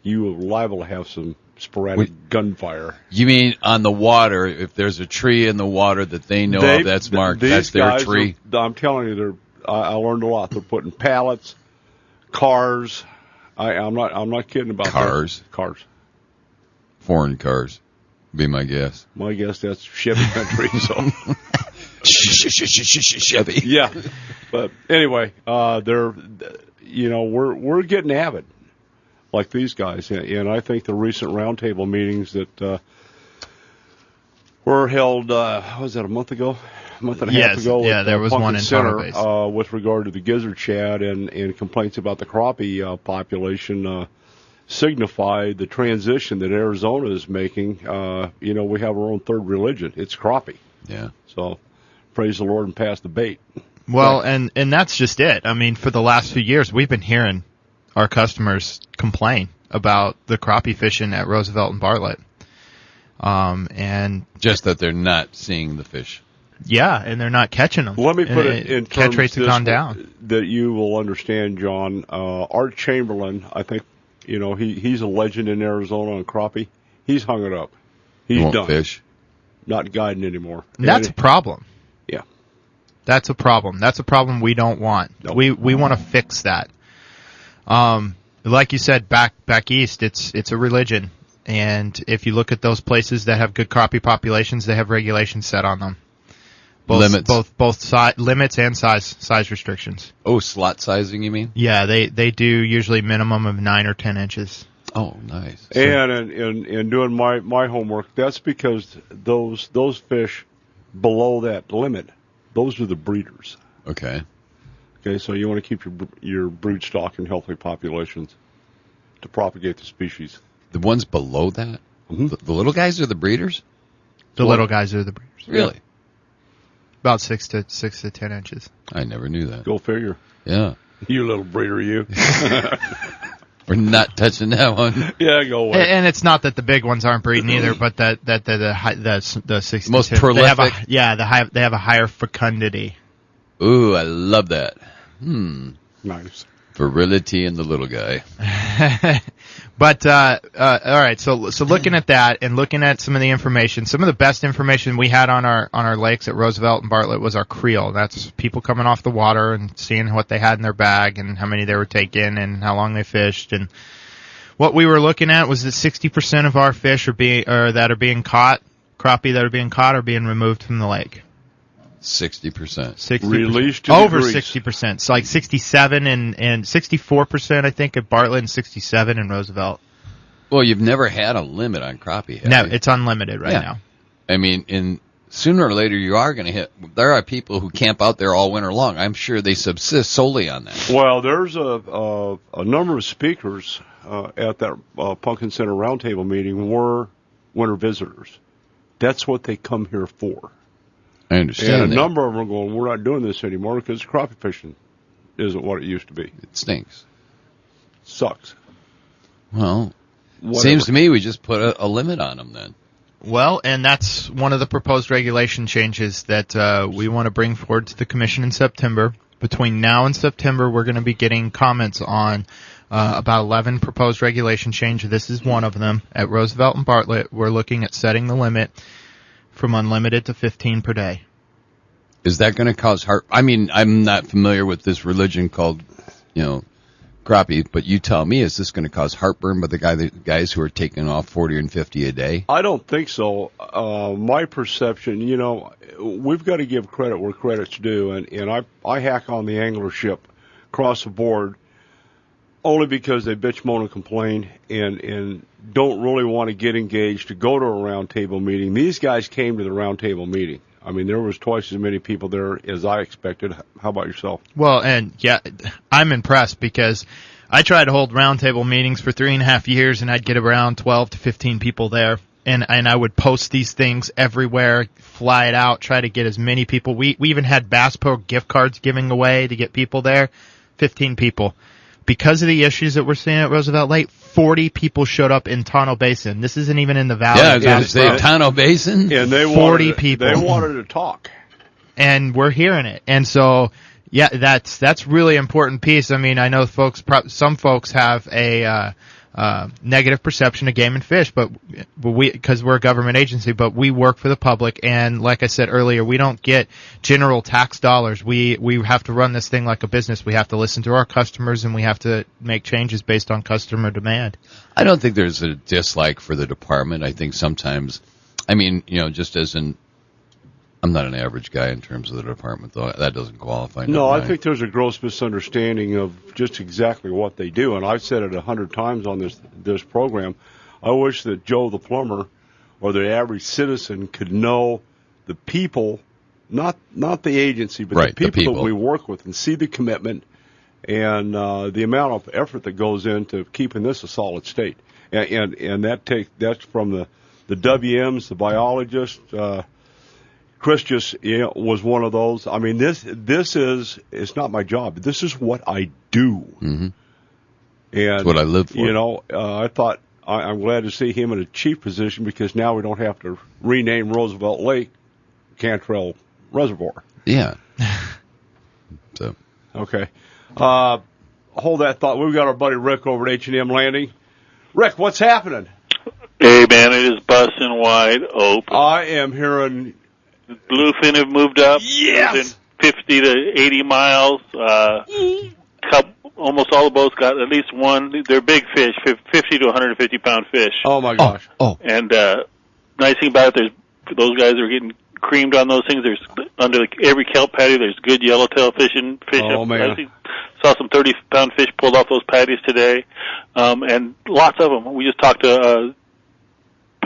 you are liable to have some sporadic gunfire. You mean on the water? If there's a tree in the water that they know of that's marked, that's their tree? I'm telling you, I learned a lot. They're putting pallets, cars. I'm not kidding about cars. That. Cars. Foreign cars, be my guess. My guess that's Chevy country. So. Chevy. Yeah, but anyway, we're getting avid, like these guys, and I think the recent roundtable meetings that were held, was that a month ago? A month and a half ago. Yeah, there was one in Center with regard to the gizzard shad and complaints about the crappie population signified the transition that Arizona is making. We have our own third religion. It's crappie. Yeah. So praise the Lord and pass the bait. Well, and that's just it. I mean, for the last few years, we've been hearing our customers complain about the crappie fishing at Roosevelt and Bartlett. And just that they're not seeing the fish. Yeah, and they're not catching them. Let me put it in terms catch rates have gone down. That you will understand, John. Art Chamberlain, I think, he's a legend in Arizona on crappie. He's hung it up. He's won't done. Fish. Not guiding anymore. And that's a problem. Yeah. That's a problem. That's a problem we don't want. Nope. We want to fix that. Like you said, back east, it's a religion. And if you look at those places that have good crappie populations, they have regulations set on them. Limits. Both limits and size restrictions. Oh, slot sizing, you mean? Yeah, they do usually minimum of 9 or 10 inches. Oh, nice. And in doing my homework, that's because those fish below that limit, those are the breeders. Okay. Okay, so you want to keep your brood stock in healthy populations to propagate the species. The ones below that? Mm-hmm. The little guys are the breeders? The little guys are the breeders. Really? Yeah. About 6 to 10 inches. I never knew that. Go figure. Yeah. You little breeder, you. We're not touching that one. Yeah, go away. And it's not that the big ones aren't breeding either, but that the 6 to most 10, prolific. They have a higher fecundity. Ooh, I love that. Nice. Virility in the little guy. But all right, so looking at that and looking at some of the information, some of the best information we had on our lakes at Roosevelt and Bartlett was our creel. That's people coming off the water and seeing what they had in their bag and how many they were taking and how long they fished. And what we were looking at was that 60% of our fish that are being caught, crappie that are being caught, are being removed from the lake. 60%. 60%. Released to over the grease. 60%. It's like 67 and 64%, I think, at Bartlett and 67 in Roosevelt. Well, you've never had a limit on crappie, have No, you? it's unlimited right now. I mean, sooner or later you are going to hit. There are people who camp out there all winter long. I'm sure they subsist solely on that. Well, there's a number of speakers at that Pumpkin Center roundtable meeting were winter visitors. That's what they come here for. I understand. And a number of them are going, we're not doing this anymore because crappie fishing isn't what it used to be. It stinks. Sucks. Well, Whatever. seems to me we just put a limit on them then. Well, and that's one of the proposed regulation changes that we want to bring forward to the Commission in September. Between now and September, we're going to be getting comments on about 11 proposed regulation changes. This is one of them. At Roosevelt and Bartlett, we're looking at setting the limit from unlimited to 15 per day. Is that going to cause heart? I mean, I'm not familiar with this religion called, crappie, but you tell me, is this going to cause heartburn by the guys who are taking off 40 and 50 a day? I don't think so. My perception, we've got to give credit where credit's due, and I hack on the anglership across the board only because they bitch, moan, and complain and don't really want to get engaged to go to a roundtable meeting. These guys came to the roundtable meeting. I mean, there was twice as many people there as I expected. How about yourself? Well, and yeah, I'm impressed because I tried to hold roundtable meetings for 3.5 years, and I'd get around 12 to 15 people there, and I would post these things everywhere, fly it out, try to get as many people. We even had Bass Pro gift cards giving away to get people there. 15 people. Because of the issues that we're seeing at Roosevelt Lake, 40 people showed up in Tonto Basin. This isn't even in the valley. Yeah, I was going to say Tonto Basin. And they 40 people. They wanted to talk. And we're hearing it. And so, yeah, that's really important piece. I mean, I know some folks have a negative perception of Game and Fish, but because we're a government agency, but we work for the public. And like I said earlier, we don't get general tax dollars. We have to run this thing like a business. We have to listen to our customers, and we have to make changes based on customer demand. I don't think there's a dislike for the department. I think sometimes, just as I'm not an average guy in terms of the department, though. That doesn't qualify. No, I think there's a gross misunderstanding of just exactly what they do, and I've said it 100 times on this program. I wish that Joe the plumber or the average citizen could know the people, not the agency, but right, the people that we work with, and see the commitment and the amount of effort that goes into keeping this a solid state. And that's from the WMs, the biologists. Chris just was one of those. I mean, it's not my job. This is what I do. Mm-hmm. And it's what I live for. I thought I'm glad to see him in a chief position because now we don't have to rename Roosevelt Lake Cantrell Reservoir. Yeah. So. Okay. Hold that thought. We've got our buddy Rick over at H&M Landing. Rick, what's happening? Hey, man, it is busting wide open. I am hearing... Bluefin have moved up. Yes! Within 50 to 80 miles. Almost all the boats got at least one. They're big fish, 50 to 150-pound fish. Oh, my gosh. Oh. And nice thing about it, those guys are getting creamed on those things. There's under every kelp patty, there's good yellowtail fish. Oh, man. I saw some 30-pound fish pulled off those patties today, and lots of them. We just talked to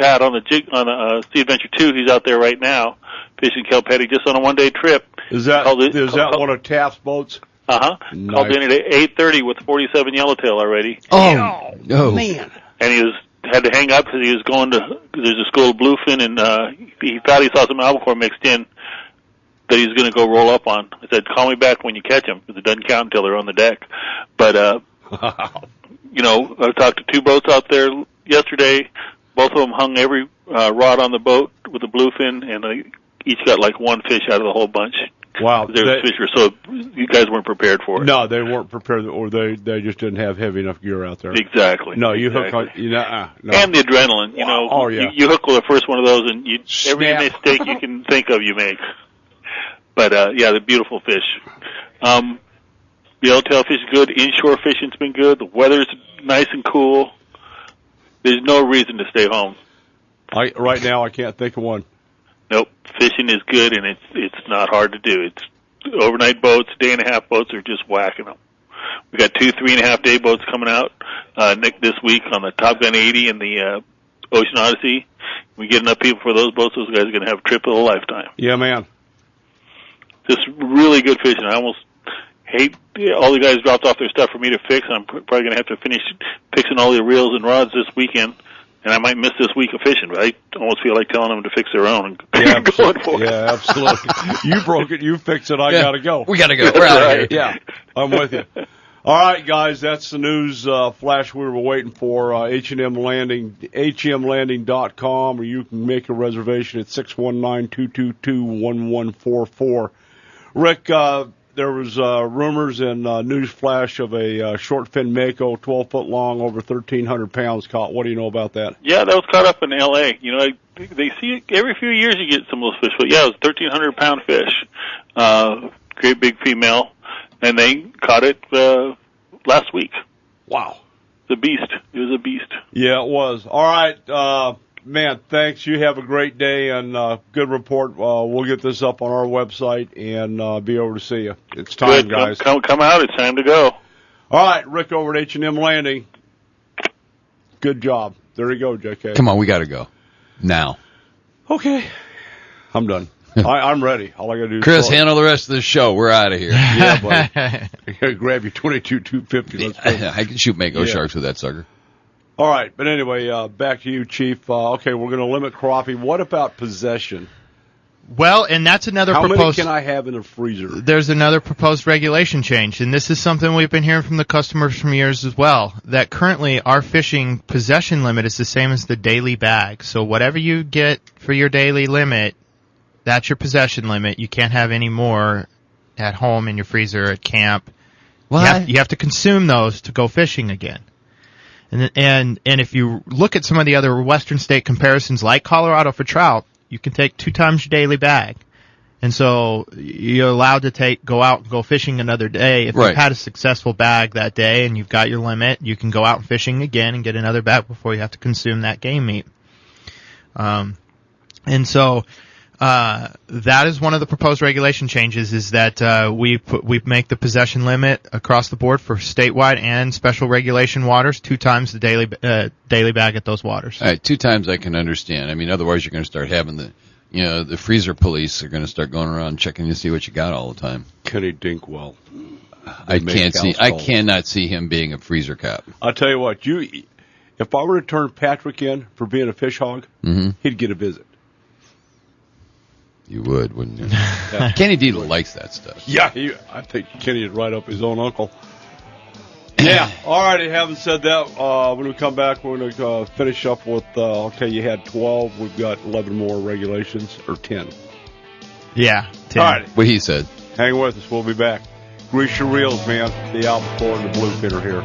Pat on the Sea Adventure 2. He's out there right now fishing kelp patty just on a one-day trip. Is that one of Taft's boats? Uh-huh. Nice. Called in at 8:30 with 47 yellowtail already. Oh, no. Man. And he had to hang up because he was going to, there's a school of bluefin, and he thought he saw some albacore mixed in that he's going to go roll up on. I said, call me back when you catch them, because it doesn't count until they're on the deck. But, I talked to two boats out there yesterday. Both of them hung every rod on the boat with a bluefin, and they each got like one fish out of the whole bunch. Wow. Fish were so you guys weren't prepared for it. No, they weren't prepared, or they just didn't have heavy enough gear out there. Exactly. No, you exactly. hook on, no. And the adrenaline, Wow. Oh, yeah. you hook with the first one of those, and every Snap. mistake you can think of, you make. But they're beautiful fish. The yellowtail fish is good. Inshore fishing's been good. The weather's nice and cool. There's no reason to stay home. Right now, I can't think of one. Nope, fishing is good, and it's not hard to do. It's overnight boats, day-and-a-half boats are just whacking them. We got 2 3.5-day boats coming out this week on the Top Gun 80 and the Ocean Odyssey. We get enough people for those boats; those guys are going to have a trip of a lifetime. Yeah, man. Just really good fishing. I almost hate all the guys dropped off their stuff for me to fix. I'm probably going to have to finish fixing all the reels and rods this weekend. and I might miss this week of fishing, but I almost feel like telling them to fix their own and Yeah, going for it. yeah, absolutely. You broke it, you fix it, I gotta go. We gotta go. We're out of here. Yeah, I'm with you. All right, guys, that's the news flash we were waiting for. H&M Landing, hmlanding.com, or you can make a reservation at 619-222-1144. Rick, there was rumors and news flash of a short fin mako, 12-foot long, over 1,300 pounds caught. What do you know about that? Yeah, that was caught up in L.A. You know, they see every few years you get some of those fish, but yeah, it was a 1,300-pound fish, great big female, and they caught it last week. Wow. The beast. It was a beast. Yeah, it was. All right, man, thanks. You have a great day and good report. We'll get this up on our website and be over to see you. It's time, Good. guys. Come out. It's time to go. All right, Rick over at H&M Landing. Good job. There you go, JK. Come on, we gotta go. Now. Okay. I'm done. I'm ready. All I got to do is Chris, handle the rest of the show. We're out of here. Yeah, buddy. You got to grab your 22-250. Let's go. I can shoot mako sharks with that sucker. All right. But anyway, back to you, Chief. Okay, we're going to limit crappie. What about possession? Well, and that's another How many proposed. can I have in the freezer? There's another proposed regulation change, and this is something we've been hearing from the customers for years as well, that currently our fishing possession limit is the same as the daily bag. So whatever you get for your daily limit, that's your possession limit. You can't have any more at home in your freezer at camp. What? You have to consume those to go fishing again. And if you look at some of the other western state comparisons like Colorado for trout, you can take 2 times your daily bag. And so you're allowed to go out and go fishing another day. If you've had a successful bag that day and you've got your limit, you can go out fishing again and get another bag before you have to consume that game meat. And so that is one of the proposed regulation changes, is that we make the possession limit across the board for statewide and special regulation waters 2 times the daily bag at those waters. All right, 2 times I can understand. I mean, otherwise you're going to start having the freezer police are going to start going around checking to see what you got all the time. Kenny Dinkwell. I cannot see him being a freezer cop. I'll tell you what, if I were to turn Patrick in for being a fish hog, he'd get a visit. You would, wouldn't you? Yeah. Kenny D likes that stuff. Yeah, I think Kenny would write up his own uncle. Yeah, all righty, having said that, when we come back, we're going to finish up with, okay, you had 12, we've got 11 more regulations, or 10. Yeah, 10. All right. What he said. Hang with us, we'll be back. Grease your reels, man. The albacore and the bluefin are here.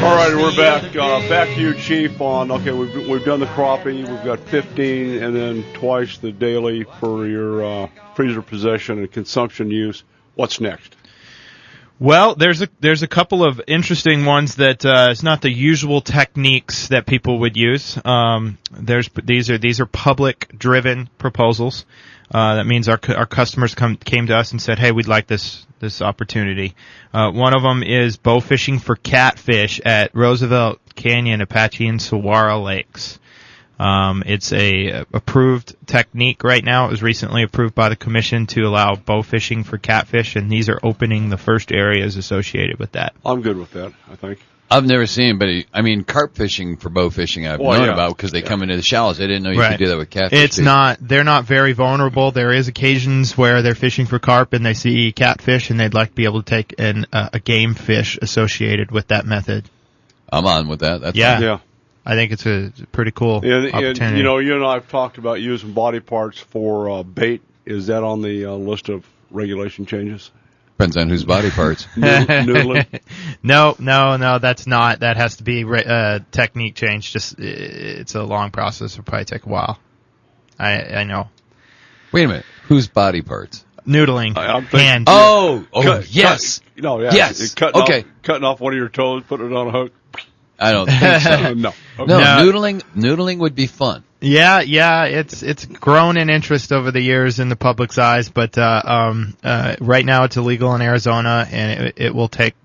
All right, we're back. Back to you, Chief, on, okay, we've done the crappie. We've got 15 and then twice the daily for your freezer possession and consumption use. What's next? Well, there's a couple of interesting ones that it's not the usual techniques that people would use. These are public driven proposals. That means our customers came to us and said, "Hey, we'd like this opportunity." One of them is bow fishing for catfish at Roosevelt Canyon, Apache, and Saguaro Lakes. It's a approved technique right now. It was recently approved by the commission to allow bow fishing for catfish, and these are opening the first areas associated with that. I'm good with that, I think. I've never seen anybody. I mean, carp fishing for bow fishing I've known about because they come into the shallows. I didn't know you could do that with catfish. They're not very vulnerable. There is occasions where they're fishing for carp and they see catfish and they'd like to be able to take a game fish associated with that method. I'm on with that. That's yeah. I think it's a pretty cool opportunity. And, you and I have talked about using body parts for bait. Is that on the list of regulation changes? Depends on whose body parts. Noodling? No, that's not. That has to be technique change. It's a long process. It'll probably take a while. I know. Wait a minute. Whose body parts? Noodling. Hand. Yes. Yes. Cutting off one of your toes, putting it on a hook. I don't think so. No. Okay. No, noodling would be fun. Yeah, it's grown in interest over the years in the public's eyes, but right now it's illegal in Arizona, and it will take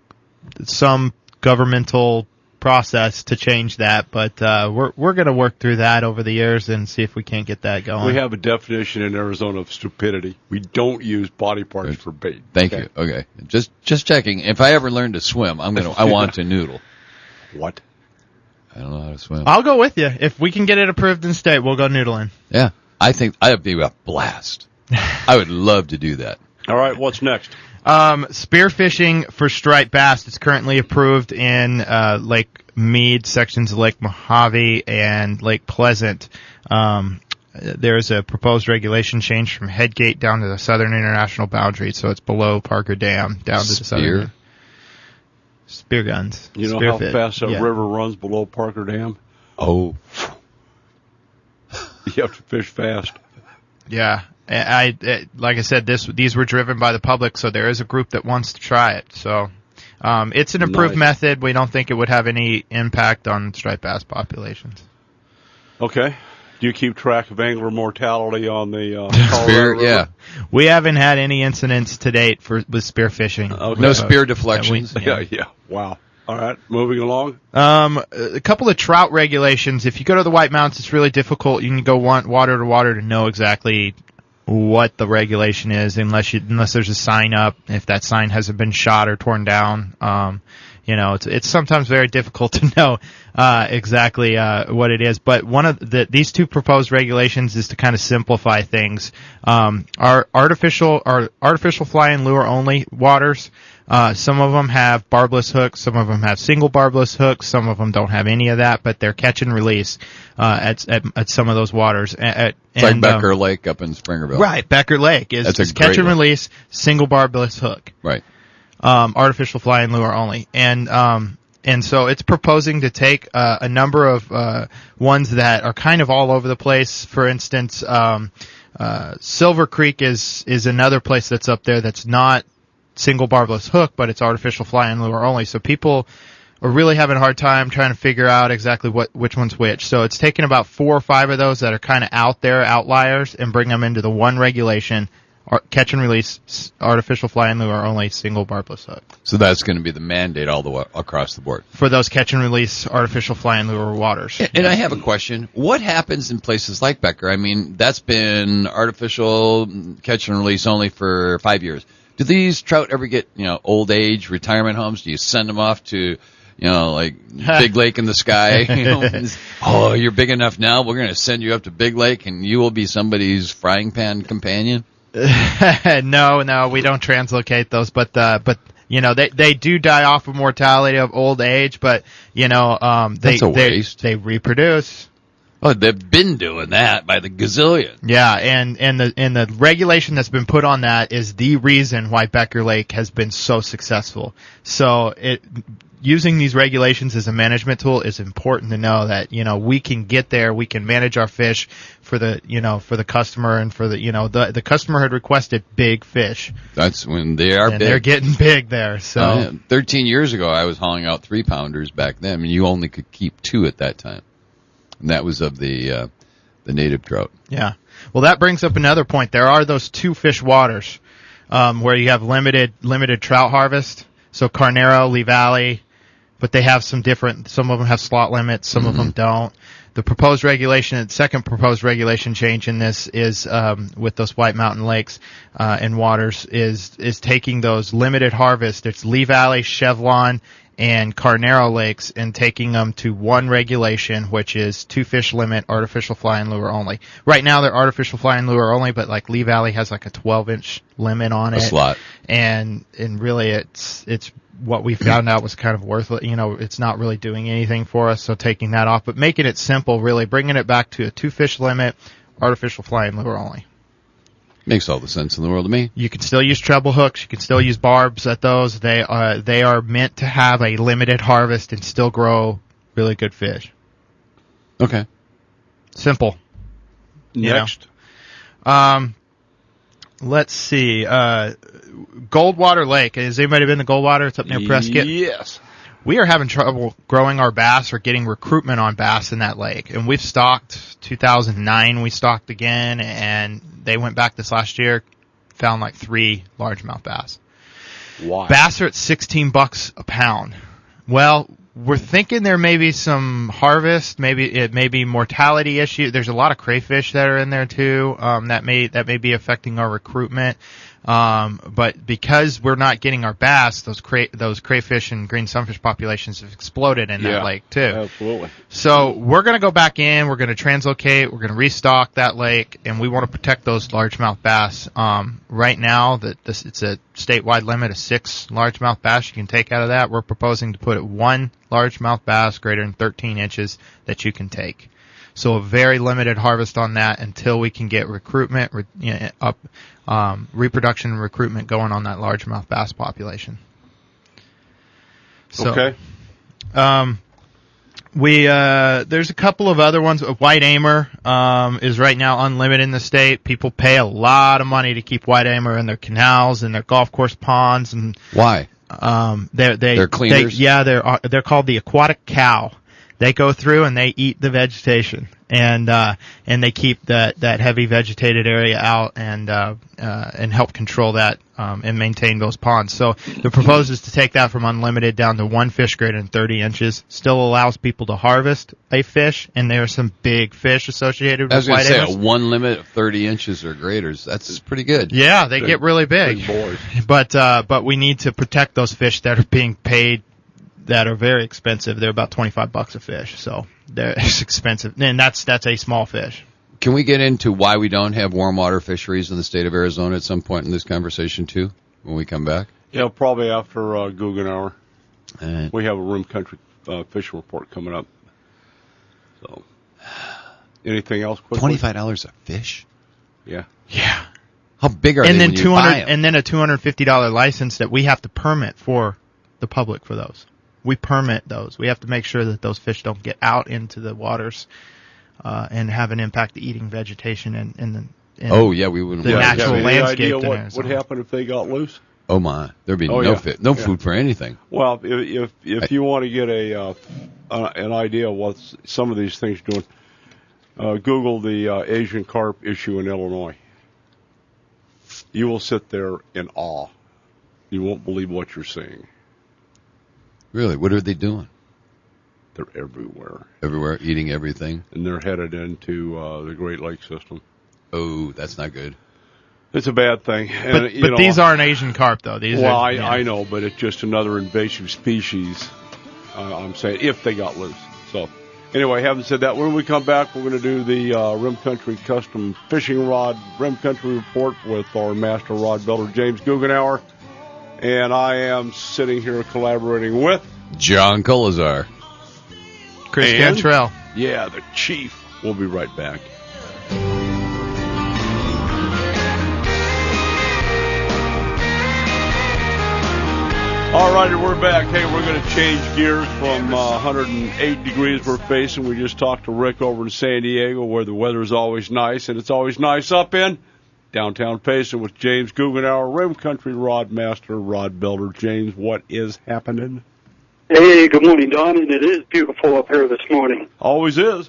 some governmental process to change that. But we're going to work through that over the years and see if we can't get that going. We have a definition in Arizona of stupidity. We don't use body parts for bait. Thank you. Okay, just checking. If I ever learn to swim, I want to noodle. What? I don't know how to swim. I'll go with you. If we can get it approved in state, we'll go noodling. Yeah, I think I'd be a blast. I would love to do that. All right, what's next? Spearfishing for striped bass. It's currently approved in Lake Mead, sections of Lake Mojave, and Lake Pleasant. There's a proposed regulation change from Headgate down to the southern international boundary, so it's below Parker Dam down to the southern. Spear guns. You know Spear how fit. fast that river runs below Parker Dam? Oh. You have to fish fast. Yeah. Like I said, these were driven by the public, so there is a group that wants to try it. So it's an approved method. We don't think it would have any impact on striped bass populations. Okay. Do you keep track of angler mortality on the spear? River? Yeah. We haven't had any incidents to date with spear fishing. Okay. No spear deflections. Yeah. Wow. All right. Moving along. A couple of trout regulations. If you go to the White Mountains, it's really difficult. You can go water to water to know exactly what the regulation is, unless there's a sign up. If that sign hasn't been shot or torn down, it's sometimes very difficult to know exactly what it is. But one of these two proposed regulations is to kind of simplify things. Our artificial fly and lure only waters. Some of them have barbless hooks, some of them have single barbless hooks, some of them don't have any of that, but they're catch and release at some of those waters. It's like Becker Lake up in Springerville. Right, Becker Lake is catch and release, single barbless hook. Right. Artificial fly and lure only. And so it's proposing to take a number of ones that are kind of all over the place. For instance, Silver Creek is another place that's up there that's not single barbless hook, but it's artificial fly and lure only. So people are really having a hard time trying to figure out exactly which one's which. So it's taken about 4 or 5 of those that are kind of out there, outliers, and bring them into the one regulation, catch and release, artificial fly and lure only, single barbless hook. So that's going to be the mandate all the way across the board. For those catch and release, artificial fly and lure waters. And I have a question. What happens in places like Becker? I mean, that's been artificial catch and release only for 5 years. Do these trout ever get, old age retirement homes? Do you send them off to, like Big Lake in the sky? Oh, you're big enough now. We're going to send you up to Big Lake and you will be somebody's frying pan companion? No, we don't translocate those, but they do die off of mortality of old age, but that's a waste. They reproduce. Oh, they've been doing that by the gazillion. Yeah, and the regulation that's been put on that is the reason why Becker Lake has been so successful. So using these regulations as a management tool is important to know that, we can get there, we can manage our fish for the customer, and for the customer had requested big fish. That's when they are big. They're getting big there. So 13 years ago, I was hauling out 3-pounders back then, and you only could keep 2 at that time. And that was of the native trout. Yeah. Well, that brings up another point. There are those 2 fish waters, where you have limited trout harvest. So Carnero, Lee Valley, but they have some of them have slot limits, some of them don't. The second proposed regulation change in this is, with those White Mountain lakes, and waters is taking those limited harvest. It's Lee Valley, Chevelon, and Carnero lakes, and taking them to one regulation, which is 2 fish limit, artificial fly and lure only. Right now they're artificial fly and lure only, but like Lee Valley has like a 12-inch limit on it. A slot. And really it's what we found out was kind of worthless. It's not really doing anything for us, so taking that off, but making it simple, really bringing it back to a 2 fish limit, artificial fly and lure only. Makes all the sense in the world to me. You can still use treble hooks. You can still use barbs at those. They are meant to have a limited harvest and still grow really good fish. Okay. Simple. Next. Let's see. Goldwater Lake. Has anybody been to Goldwater? It's up near Prescott. Yes. We are having trouble growing our bass or getting recruitment on bass in that lake. And we've stocked. 2009 we stocked again, and they went back this last year, found like 3 largemouth bass. Why? Bass are at $16 a pound. Well, we're thinking there may be some harvest, maybe it may be mortality issue. There's a lot of crayfish that are in there too. That may be affecting our recruitment. But because we're not getting our bass, those crayfish and green sunfish populations have exploded in that lake too. Absolutely. So we're going to go back in, we're going to translocate, we're going to restock that lake, and we want to protect those largemouth bass. Right now, it's a statewide limit of 6 largemouth bass you can take out of that. We're proposing to put 1 largemouth bass greater than 13 inches that you can take. So a very limited harvest on that until we can get recruitment, reproduction and recruitment going on that largemouth bass population. So, okay. There's a couple of other ones. White Aimer is right now unlimited in the state. People pay a lot of money to keep white Aimer in their canals and their golf course ponds. And why? They're cleaners. They're called the aquatic cow. They go through and they eat the vegetation, and they keep that heavy vegetated area out and help control that and maintain those ponds. So the proposal is to take that from unlimited down to 1 fish greater than 30 inches. Still allows people to harvest a fish, and there are some big fish associated with white Aimers. I was going to say, one limit of 30 inches or greater. That's pretty good. Yeah, they get really big. Boys. But we need to protect those fish that are being paid that are very expensive. They're about $25 a fish, so they're expensive. And that's a small fish. Can we get into why we don't have warm water fisheries in the state of Arizona at some point in this conversation, too, when we come back? Yeah, probably after Guggenauer. And We have a room country fishing report coming up. So, anything else quickly? $25 a fish? Yeah. Yeah. How big are And they then when you buy them? and then a $250 license that we have to permit for the public for those. We permit those. We have to make sure that those fish don't get out into the waters and have an impact to eating vegetation and we wouldn't. the natural Any landscape. idea what would happen if they got loose? Oh my, there'd be no food for anything. Well, if you want to get an idea of what some of these things are doing, Google the Asian carp issue in Illinois. You will sit there in awe. You won't believe what you're seeing. Really, what are they doing? They're everywhere. Everywhere, eating everything. And they're headed into the Great Lakes system. Oh, that's not good. It's a bad thing. And, but these aren't Asian carp, though. I know, but it's just another invasive species. I'm saying if they got loose. So, anyway, having said that, when we come back, we're going to do the Rim Country Custom Fishing Rod Rim Country Report with our master rod builder, James Guggenauer. And I am sitting here collaborating with John Colazar. Chris Cantrell. Yeah, the Chief. We'll be right back. All righty, we're back. Hey, we're going to change gears from 108 degrees we're facing. We just talked to Rick over in San Diego where the weather is always nice, and it's always nice up in downtown Payson with James Guggenauer, Rim Country Rod Master, Rod Builder. James, what is happening? Hey, good morning, Don, and it is beautiful up here this morning. Always is.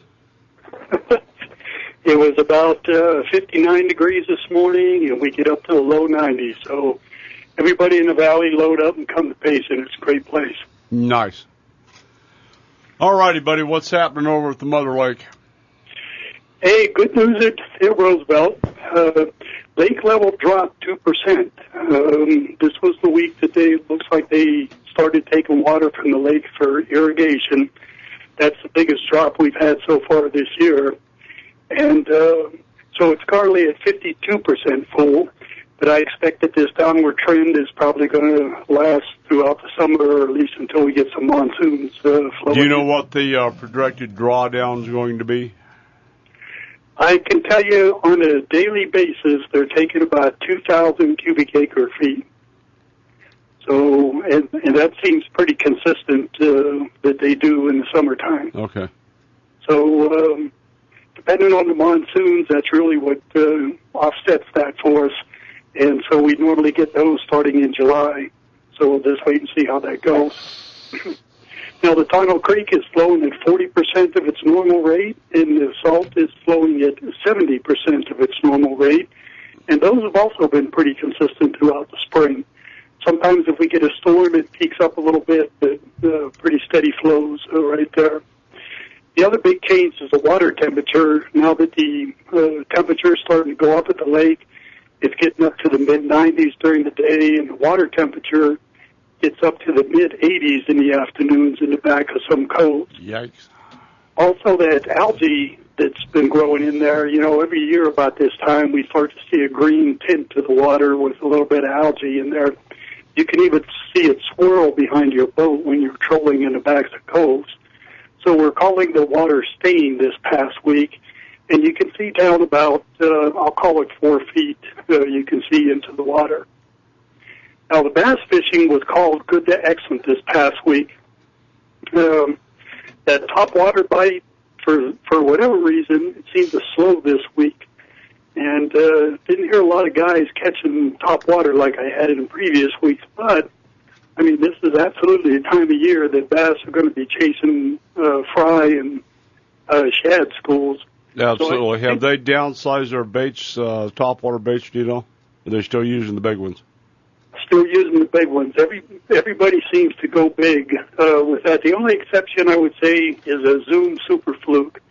It was about 59 degrees this morning, and we get up to the low 90s. So everybody in the valley load up and come to Payson. It's a great place. Nice. All righty, buddy, what's happening over at the Mother Lake? Hey, good news at Roosevelt. Lake level dropped 2%. This was the week that looks like they started taking water from the lake for irrigation. That's the biggest drop we've had so far this year. And so it's currently at 52% full, but I expect that this downward trend is probably going to last throughout the summer, or at least until we get some monsoons flowing. Do you know what the projected drawdown is going to be? I can tell you on a daily basis, they're taking about 2,000 cubic acre feet. So, and that seems pretty consistent that they do in the summertime. Okay. So, depending on the monsoons, that's really what offsets that for us. And so we normally get those starting in July. So we'll just wait and see how that goes. Now, the Tonto Creek is flowing at 40% of its normal rate, and the Salt is flowing at 70% of its normal rate. And those have also been pretty consistent throughout the spring. Sometimes if we get a storm, it peaks up a little bit, but pretty steady flows right there. The other big change is the water temperature. Now that the temperature is starting to go up at the lake, it's getting up to the mid-90s during the day, and the water temperature gets up to the mid-80s in the afternoons in the back of some coves. Yikes. Also, that algae that's been growing in there, every year about this time we start to see a green tint to the water with a little bit of algae in there. You can even see it swirl behind your boat when you're trolling in the backs of coves. So we're calling the water stain this past week, and you can see down about, I'll call it 4 feet, you can see into the water. Now, the bass fishing was called good to excellent this past week. That top water bite, for whatever reason, it seemed to slow this week. And didn't hear a lot of guys catching top water like I had in previous weeks. But, I mean, this is absolutely the time of year that bass are going to be chasing fry and shad schools. Absolutely. So have they downsized their baits, top water baits, do you know? Are they still using the big ones? Still using the big ones. Everybody seems to go big with that. The only exception, I would say, is a Zoom Super Fluke.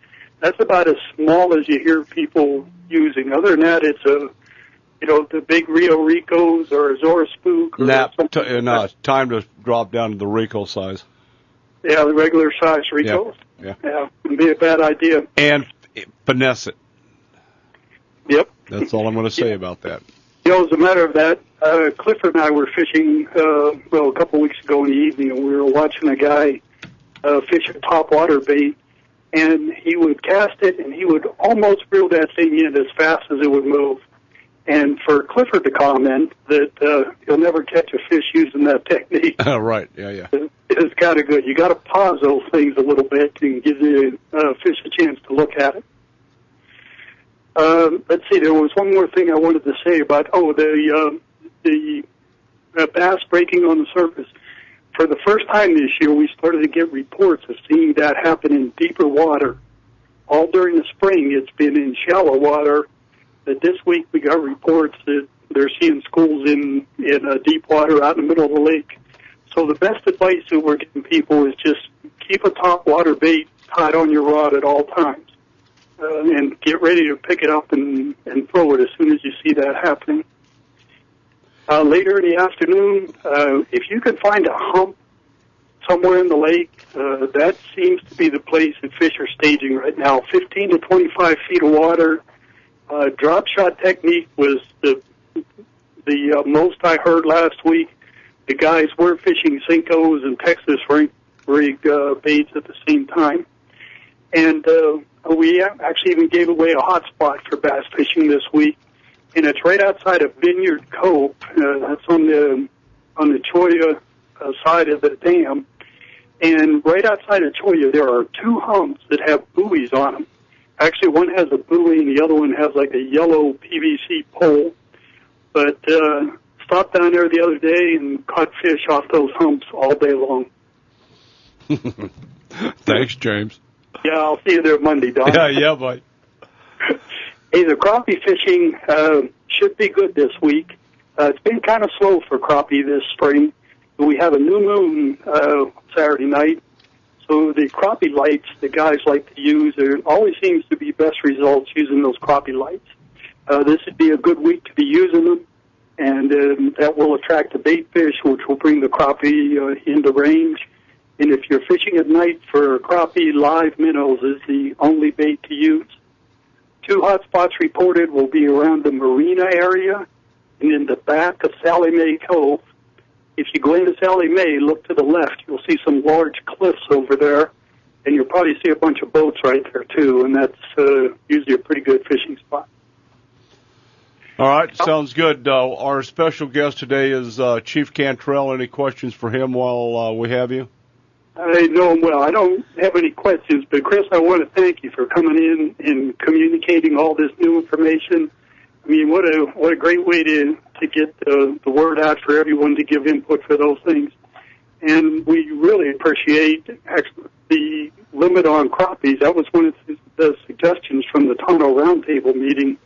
That's about as small as you hear people using. Other than that, it's the big Rio Ricos or Azora Spook. Or time to drop down to the Rico size. Yeah, the regular size Ricos. Yeah, wouldn't be a bad idea. And finesse it. Yep. That's all I'm going to say about that. As a matter of that, Clifford and I were fishing, a couple weeks ago in the evening, and we were watching a guy fish a top water bait, and he would cast it, and he would almost reel that thing in as fast as it would move. And for Clifford to comment that he'll never catch a fish using that technique. Right, yeah. It's kind of good. You got to pause those things a little bit and give the fish a chance to look at it. Let's see, there was one more thing I wanted to say about, the bass breaking on the surface. For the first time this year, we started to get reports of seeing that happen in deeper water. All during the spring, it's been in shallow water. But this week, we got reports that they're seeing schools in deep water out in the middle of the lake. So the best advice that we're giving people is just keep a top water bait tied on your rod at all times. And get ready to pick it up and throw it as soon as you see that happening. Later in the afternoon, if you can find a hump somewhere in the lake, that seems to be the place that fish are staging right now. 15 to 25 feet of water. Drop shot technique was the most I heard last week. The guys were fishing Cincos and Texas rig baits at the same time. And we actually even gave away a hot spot for bass fishing this week, and it's right outside of Vineyard Cove. That's on the Cholla side of the dam. And right outside of Cholla, there are 2 humps that have buoys on them. Actually, one has a buoy, and the other one has like a yellow PVC pole. But stopped down there the other day and caught fish off those humps all day long. Thanks, James. Yeah, I'll see you there Monday, Don. Yeah, bye. Hey, the crappie fishing should be good this week. It's been kind of slow for crappie this spring. We have a new moon Saturday night, so the crappie lights the guys like to use, there always seems to be best results using those crappie lights. This would be a good week to be using them, and that will attract the bait fish, which will bring the crappie into range. And if you're fishing at night for crappie, live minnows is the only bait to use. 2 hot spots reported will be around the marina area and in the back of Sally Mae Cove. If you go into Sally Mae, look to the left, you'll see some large cliffs over there, and you'll probably see a bunch of boats right there, too, and that's usually a pretty good fishing spot. All right, sounds good. Our special guest today is Chief Cantrell. Any questions for him while we have you? I know him well. I don't have any questions, but Chris, I want to thank you for coming in and communicating all this new information. I mean, what a great way to get the word out for everyone to give input for those things. And we really appreciate the limit on crappies. That was one of the suggestions from the Tono Roundtable meeting.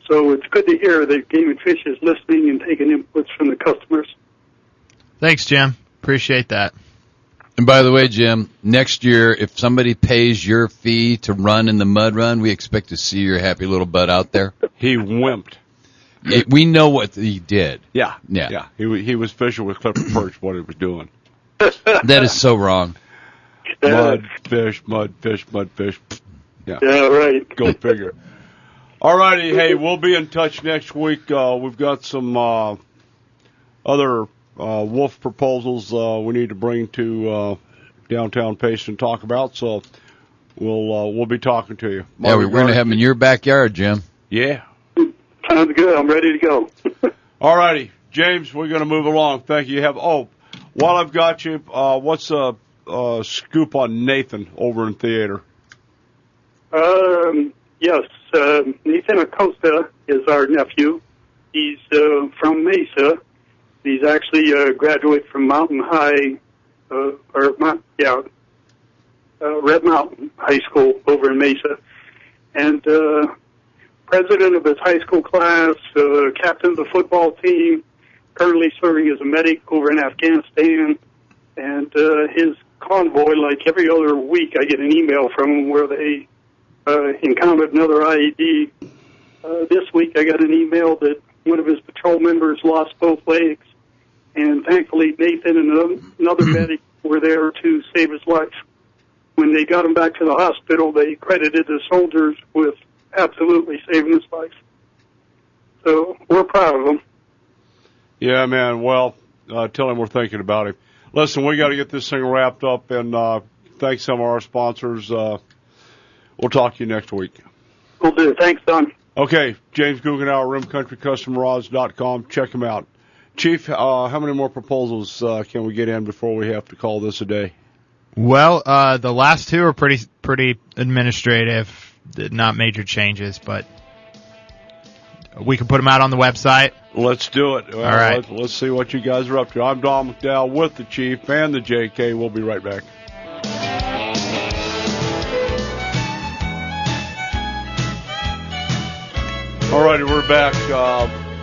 So it's good to hear that Game and Fish is listening and taking inputs from the customers. Thanks, Jim. Appreciate that. And by the way, Jim, next year, if somebody pays your fee to run in the mud run, we expect to see your happy little butt out there. He wimped. We know what he did. Yeah. Yeah. He was fishing with clipper perch. What he was doing. That is so wrong. Mud fish. Yeah. Yeah, right. Go figure. All righty. Hey, we'll be in touch next week. We've got some other wolf proposals we need to bring to downtown Payson and talk about. So we'll be talking to you. Yeah, we're going to have them in your backyard, Jim. Yeah. Sounds good. I'm ready to go. All righty, James. We're going to move along. Thank you. While I've got you, what's a scoop on Nathan over in theater? Yes, Nathan Acosta is our nephew. He's from Mesa. He's actually a graduate from Mountain High, Red Mountain High School over in Mesa, and president of his high school class, captain of the football team, currently serving as a medic over in Afghanistan, and his convoy, like every other week, I get an email from him where they encountered another IED. This week I got an email that one of his patrol members lost both legs, and thankfully Nathan and another medic were there to save his life. When they got him back to the hospital, they credited the soldiers with absolutely saving his life. So we're proud of him. Yeah, man. Well, tell him we're thinking about him. Listen, we got to get this thing wrapped up, and thanks some of our sponsors. We'll talk to you next week. Will do. Thanks, Don. Okay, James Guggenauer, RimCountryCustomRods.com. Check him out. Chief, how many more proposals can we get in before we have to call this a day? Well, the last two are pretty administrative, not major changes, but we can put them out on the website. Let's do it. All right. Let's see what you guys are up to. I'm Don McDowell with the Chief and the JK. We'll be right back. All righty, we're back.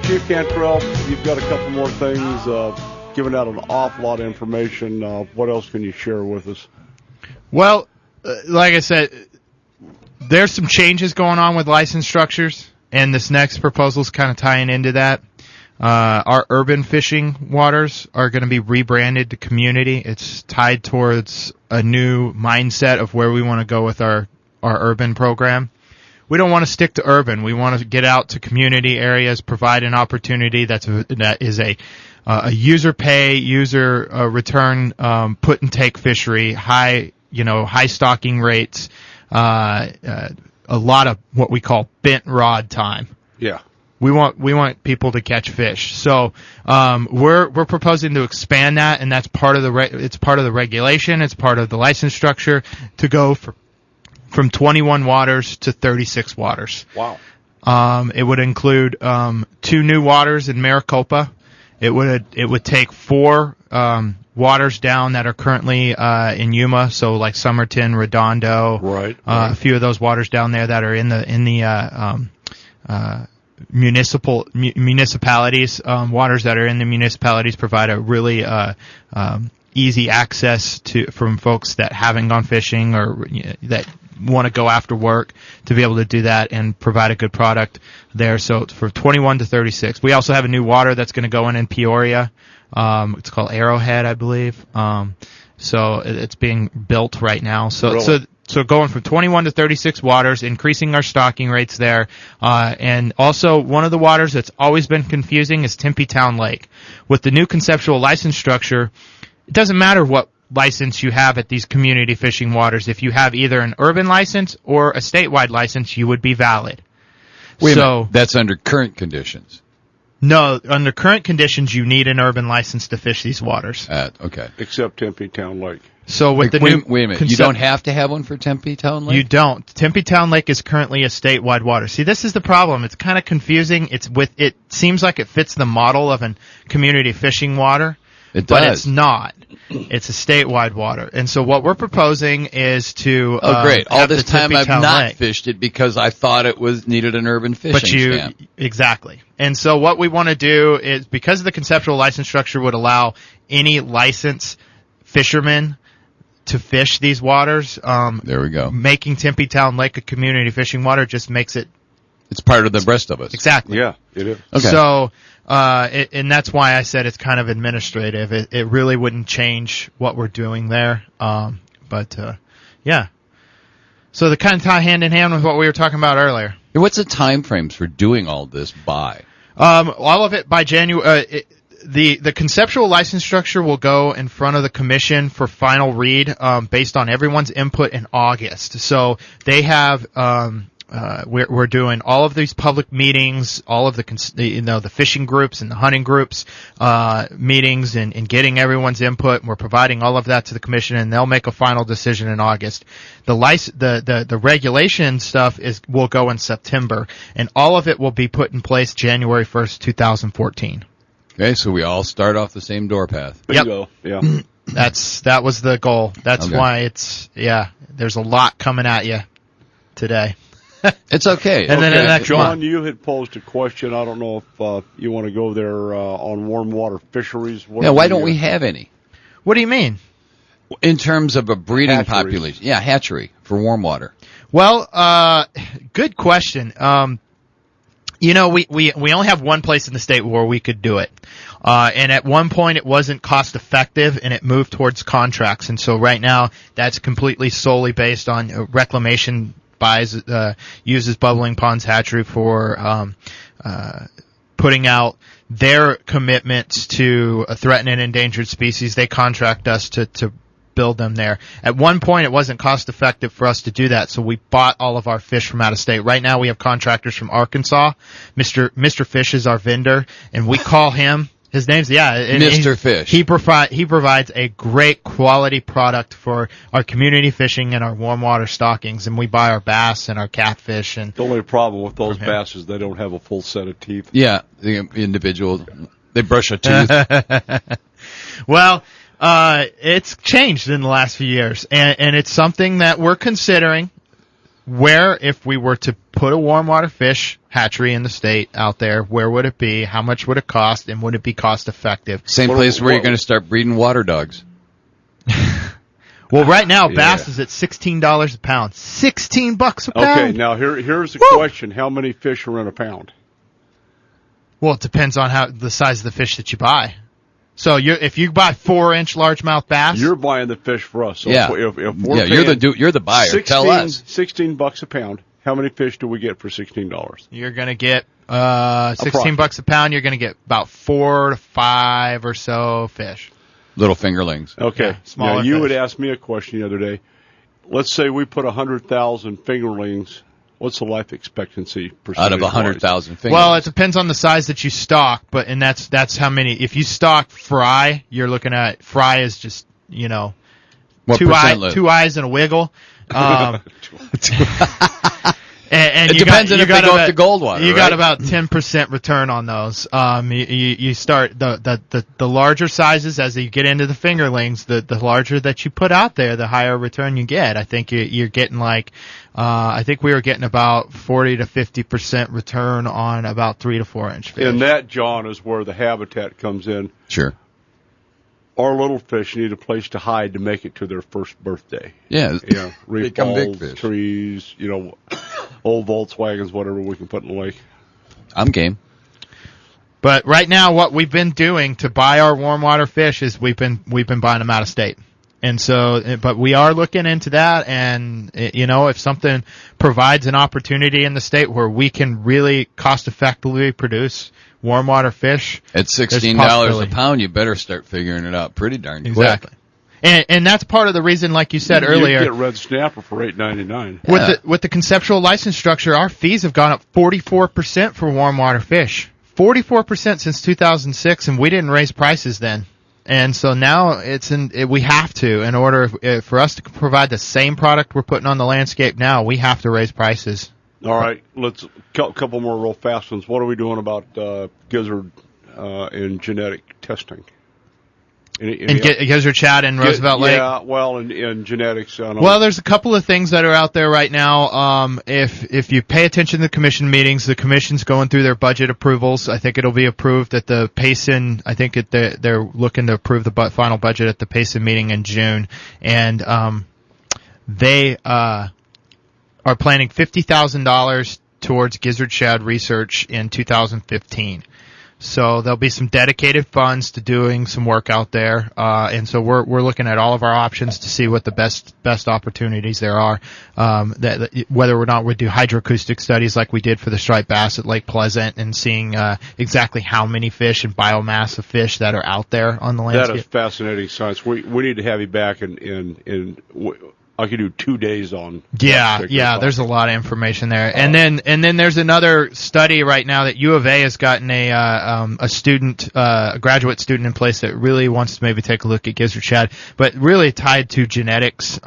Chief Cantrell, you've got a couple more things, giving out an awful lot of information. What else can you share with us? Well, like I said, there's some changes going on with license structures, and this next proposal is kind of tying into that. Our urban fishing waters are going to be rebranded to community. It's tied towards a new mindset of where we want to go with our urban program. We don't want to stick to urban. We want to get out to community areas, provide an opportunity that is a user pay, user return, put and take fishery, high stocking rates, a lot of what we call bent rod time. Yeah. We want people to catch fish. So we're proposing to expand that, and that's part of it's part of the regulation, it's part of the license structure to go from 21 waters to 36 waters. Wow. It would include 2 new waters in Maricopa. It would take 4 waters down that are currently in Yuma, so like Somerton, Redondo, right. A few of those waters down there that are in the municipalities. Waters that are in the municipalities provide a really easy access from folks that haven't gone fishing or that want to go after work to be able to do that and provide a good product there. So for 21 to 36. We also have a new water that's going to go in Peoria. It's called Arrowhead, I believe. So it's being built right now. So going from 21 to 36 waters, increasing our stocking rates there. And also one of the waters that's always been confusing is Tempe Town Lake. With the new conceptual license structure, it doesn't matter what license you have at these community fishing waters. If you have either an urban license or a statewide license, you would be valid. Wait a minute. That's under current conditions. No, under current conditions, you need an urban license to fish these waters. Okay. Except Tempe Town Lake. So with wait a minute. You don't have to have one for Tempe Town Lake? You don't. Tempe Town Lake is currently a statewide water. See, this is the problem. It's kind of confusing. It seems like it fits the model of a community fishing water. It does. But it's not. It's a statewide water. And so what we're proposing is to great. All this time Tempe I've Town not Lake. Fished it because I thought it needed an urban fishing stamp. Exactly. And so what we want to do is, because the conceptual license structure would allow any licensed fisherman to fish these waters. There we go. Making Tempe Town Lake a community fishing water just makes it It's part of the rest of us. Exactly. Yeah, it is. Okay. So, and that's why I said it's kind of administrative. It really wouldn't change what we're doing there. Yeah. So they kind of tie hand in hand with what we were talking about earlier. What's the time frames for doing all this by? All of it by January. The conceptual license structure will go in front of the commission for final read, based on everyone's input in August. So they have, we're doing all of these public meetings, all of the fishing groups and the hunting groups, meetings and getting everyone's input. And we're providing all of that to the commission, and they'll make a final decision in August. The regulation stuff will go in September, and all of it will be put in place January 1st, 2014. Okay, so we all start off the same door path. Bingo. Yep. Yeah. That was the goal. That's Okay. why there's a lot coming at you today. It's okay. And then Okay, the next John, month. you had posed a question. I don't know if you want to go there on warm water fisheries. Yeah, why don't we have any? What do you mean? In terms of a breeding Hatcheries. population. Yeah, hatchery for warm water. Well, good question. We only have one place in the state where we could do it. And at one point it wasn't cost effective and it moved towards contracts. And so right now that's completely solely based on reclamation uses Bubbling Ponds Hatchery for, putting out their commitments to a threatened and endangered species. They contract us to build them there. At one point, it wasn't cost effective for us to do that, so we bought all of our fish from out of state. Right now, we have contractors from Arkansas. Mr. Fish is our vendor, and we call him. His name's Mr. Fish. He provides a great quality product for our community fishing and our warm water stockings, and we buy our bass and our catfish. And The only problem with those bass is they don't have a full set of teeth. Yeah, the individual, they brush a tooth. Well, it's changed in the last few years, and it's something that we're considering. Where, if we were to put a warm water fish hatchery in the state out there, where would it be? How much would it cost? And would it be cost effective? Same place where you're going to start breeding water dogs. Well, right now, bass is at $16 a pound. $16 a pound. Okay, now here's the question: how many fish are in a pound? Well, it depends on the size of the fish that you buy. So if you buy 4-inch largemouth bass, You're buying the fish for us. So Yeah. if we're You're the buyer. 16, Tell us. $16 a pound. How many fish do we get for $16? you're going to get $16 a pound. You're going to get about 4 to 5 or so fish. Little fingerlings. Okay. Yeah, smaller now, you fish. had asked me a question the other day. Let's say we put 100,000 fingerlings. What's the life expectancy percentage? Out of 100,000 fingerlings. Well, it depends on the size that you stock, and that's how many. If you stock fry, you're looking at fry is just What two percent live? eyes and a wiggle. And It depends on if they go up to Goldwater, You got right? about 10% return on those. You start the larger sizes as you get into the fingerlings. The larger that you put out there, the higher return you get. I think you're getting I think we were getting about 40 to 50% return on about 3 to 4 inch fish. And that, John, is where the habitat comes in. Sure. Our little fish need a place to hide to make it to their first birthday. Yeah. Reef Become big balls, fish. trees, old Volkswagens, whatever we can put in the lake. I'm game. But right now, what we've been doing to buy our warm water fish is we've been buying them out of state. And so, but we are looking into that, and if something provides an opportunity in the state where we can really cost effectively produce warm water fish At $16 a pound, you better start figuring it out pretty darn quick. Exactly. And that's part of the reason, like you said earlier, You get red snapper for $8.99. with the conceptual license structure, our fees have gone up 44% for warm water fish. 44% since 2006, and we didn't raise prices then. And so now we have to, in order for us to provide the same product we're putting on the landscape now, we have to raise prices. All right, let's couple more real fast ones. What are we doing about gizzard in genetic testing? And Gizzard Chat in Roosevelt Lake? Yeah, well, in genetics. Well, there's a couple of things that are out there right now. If you pay attention to the commission meetings, the commission's going through their budget approvals. I think it'll be approved at the Payson. I think they're looking to approve the final budget at the Payson meeting in June, and they are planning $50,000 towards gizzard shad research in 2015. So there'll be some dedicated funds to doing some work out there, and so we're looking at all of our options to see what the best opportunities there are. Whether or not we do hydroacoustic studies like we did for the striped bass at Lake Pleasant, and seeing exactly how many fish and biomass of fish that are out there on the landscape. That is fascinating science. We need to have you back in I could do 2 days on. Yeah. There's a lot of information there, and then there's another study right now that U of A has gotten a student, a graduate student in place that really wants to maybe take a look at gizzard shad, but really tied to genetics,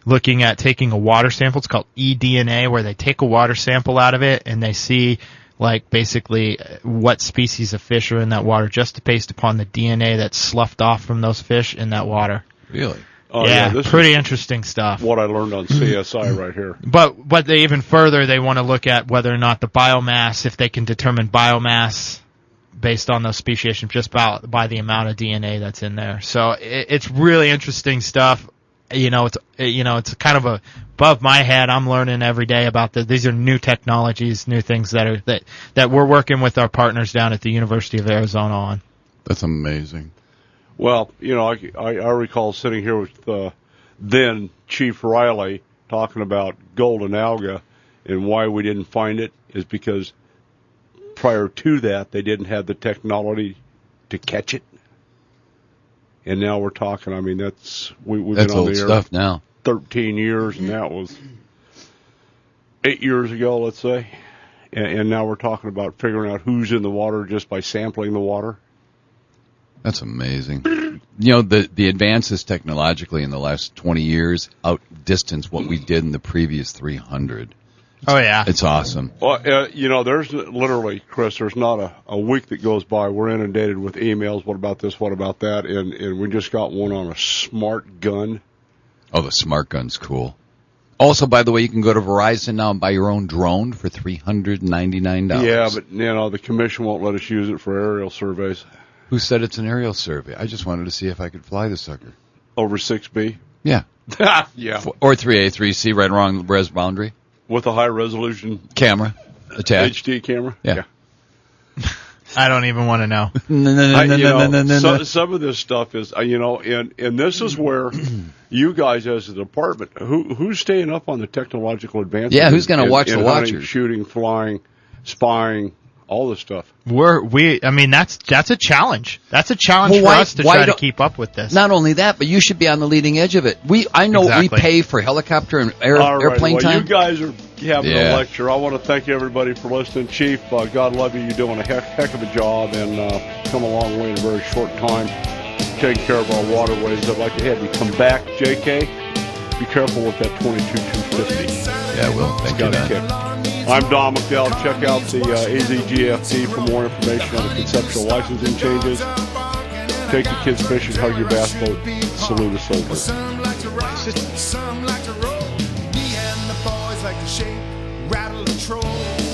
looking at taking a water sample. It's called eDNA, where they take a water sample out of it and they see like basically what species of fish are in that water, just based upon the DNA that's sloughed off from those fish in that water. Really? Oh, yeah, this pretty is interesting stuff. What I learned on CSI right here. But they even further, they want to look at whether or not the biomass, if they can determine biomass based on those speciation just by the amount of DNA that's in there. So it's really interesting stuff. It's kind of above my head. I'm learning every day about these are new technologies, new things that we're working with our partners down at the University of Arizona on. That's amazing. Well, I recall sitting here with then Chief Riley talking about golden alga, and why we didn't find it is because prior to that they didn't have the technology to catch it. And now we're talking. I mean, we've that's been on old the air stuff now. 13 years, and that was 8 years ago, let's say. And now we're talking about figuring out who's in the water just by sampling the water. That's amazing. The advances technologically in the last 20 years outdistance what we did in the previous 300. Oh, yeah. It's awesome. Well, there's literally, Chris, there's not a week that goes by. We're inundated with emails. What about this? What about that? And we just got one on a smart gun. Oh, the smart gun's cool. Also, by the way, you can go to Verizon now and buy your own drone for $399. Yeah, but, the commission won't let us use it for aerial surveys. Who said it's an aerial survey? I just wanted to see if I could fly the sucker. Over 6B? Yeah. Yeah. Or 3A, 3C, right along the res boundary. With a high-resolution camera attached. HD camera? Yeah. I don't even want to know. Some of this stuff is, and this is where you guys as a department, who's staying up on the technological advances? Yeah, who's going to watch the hunting, watchers? Shooting, flying, spying, all this stuff. That's a challenge. That's a challenge for us to try to keep up with this. Not only that, but you should be on the leading edge of it. I know we pay for helicopter and airplane time. You guys are having a lecture. I want to thank everybody for listening. Chief, God love you. You're doing a heck of a job and come a long way in a very short time, taking care of our waterways. I'd like to have you come back, JK. Be careful with that 22-250. Yeah, I will. Thank you, Don. I'm Don McDowell. Check out the AZGFT for more information on the conceptual licensing changes. Take the kids fishing, hug your bass boat, salute a soldier. Some like to rock, some like to roll. Me and the boys like to shake, rattle, and troll.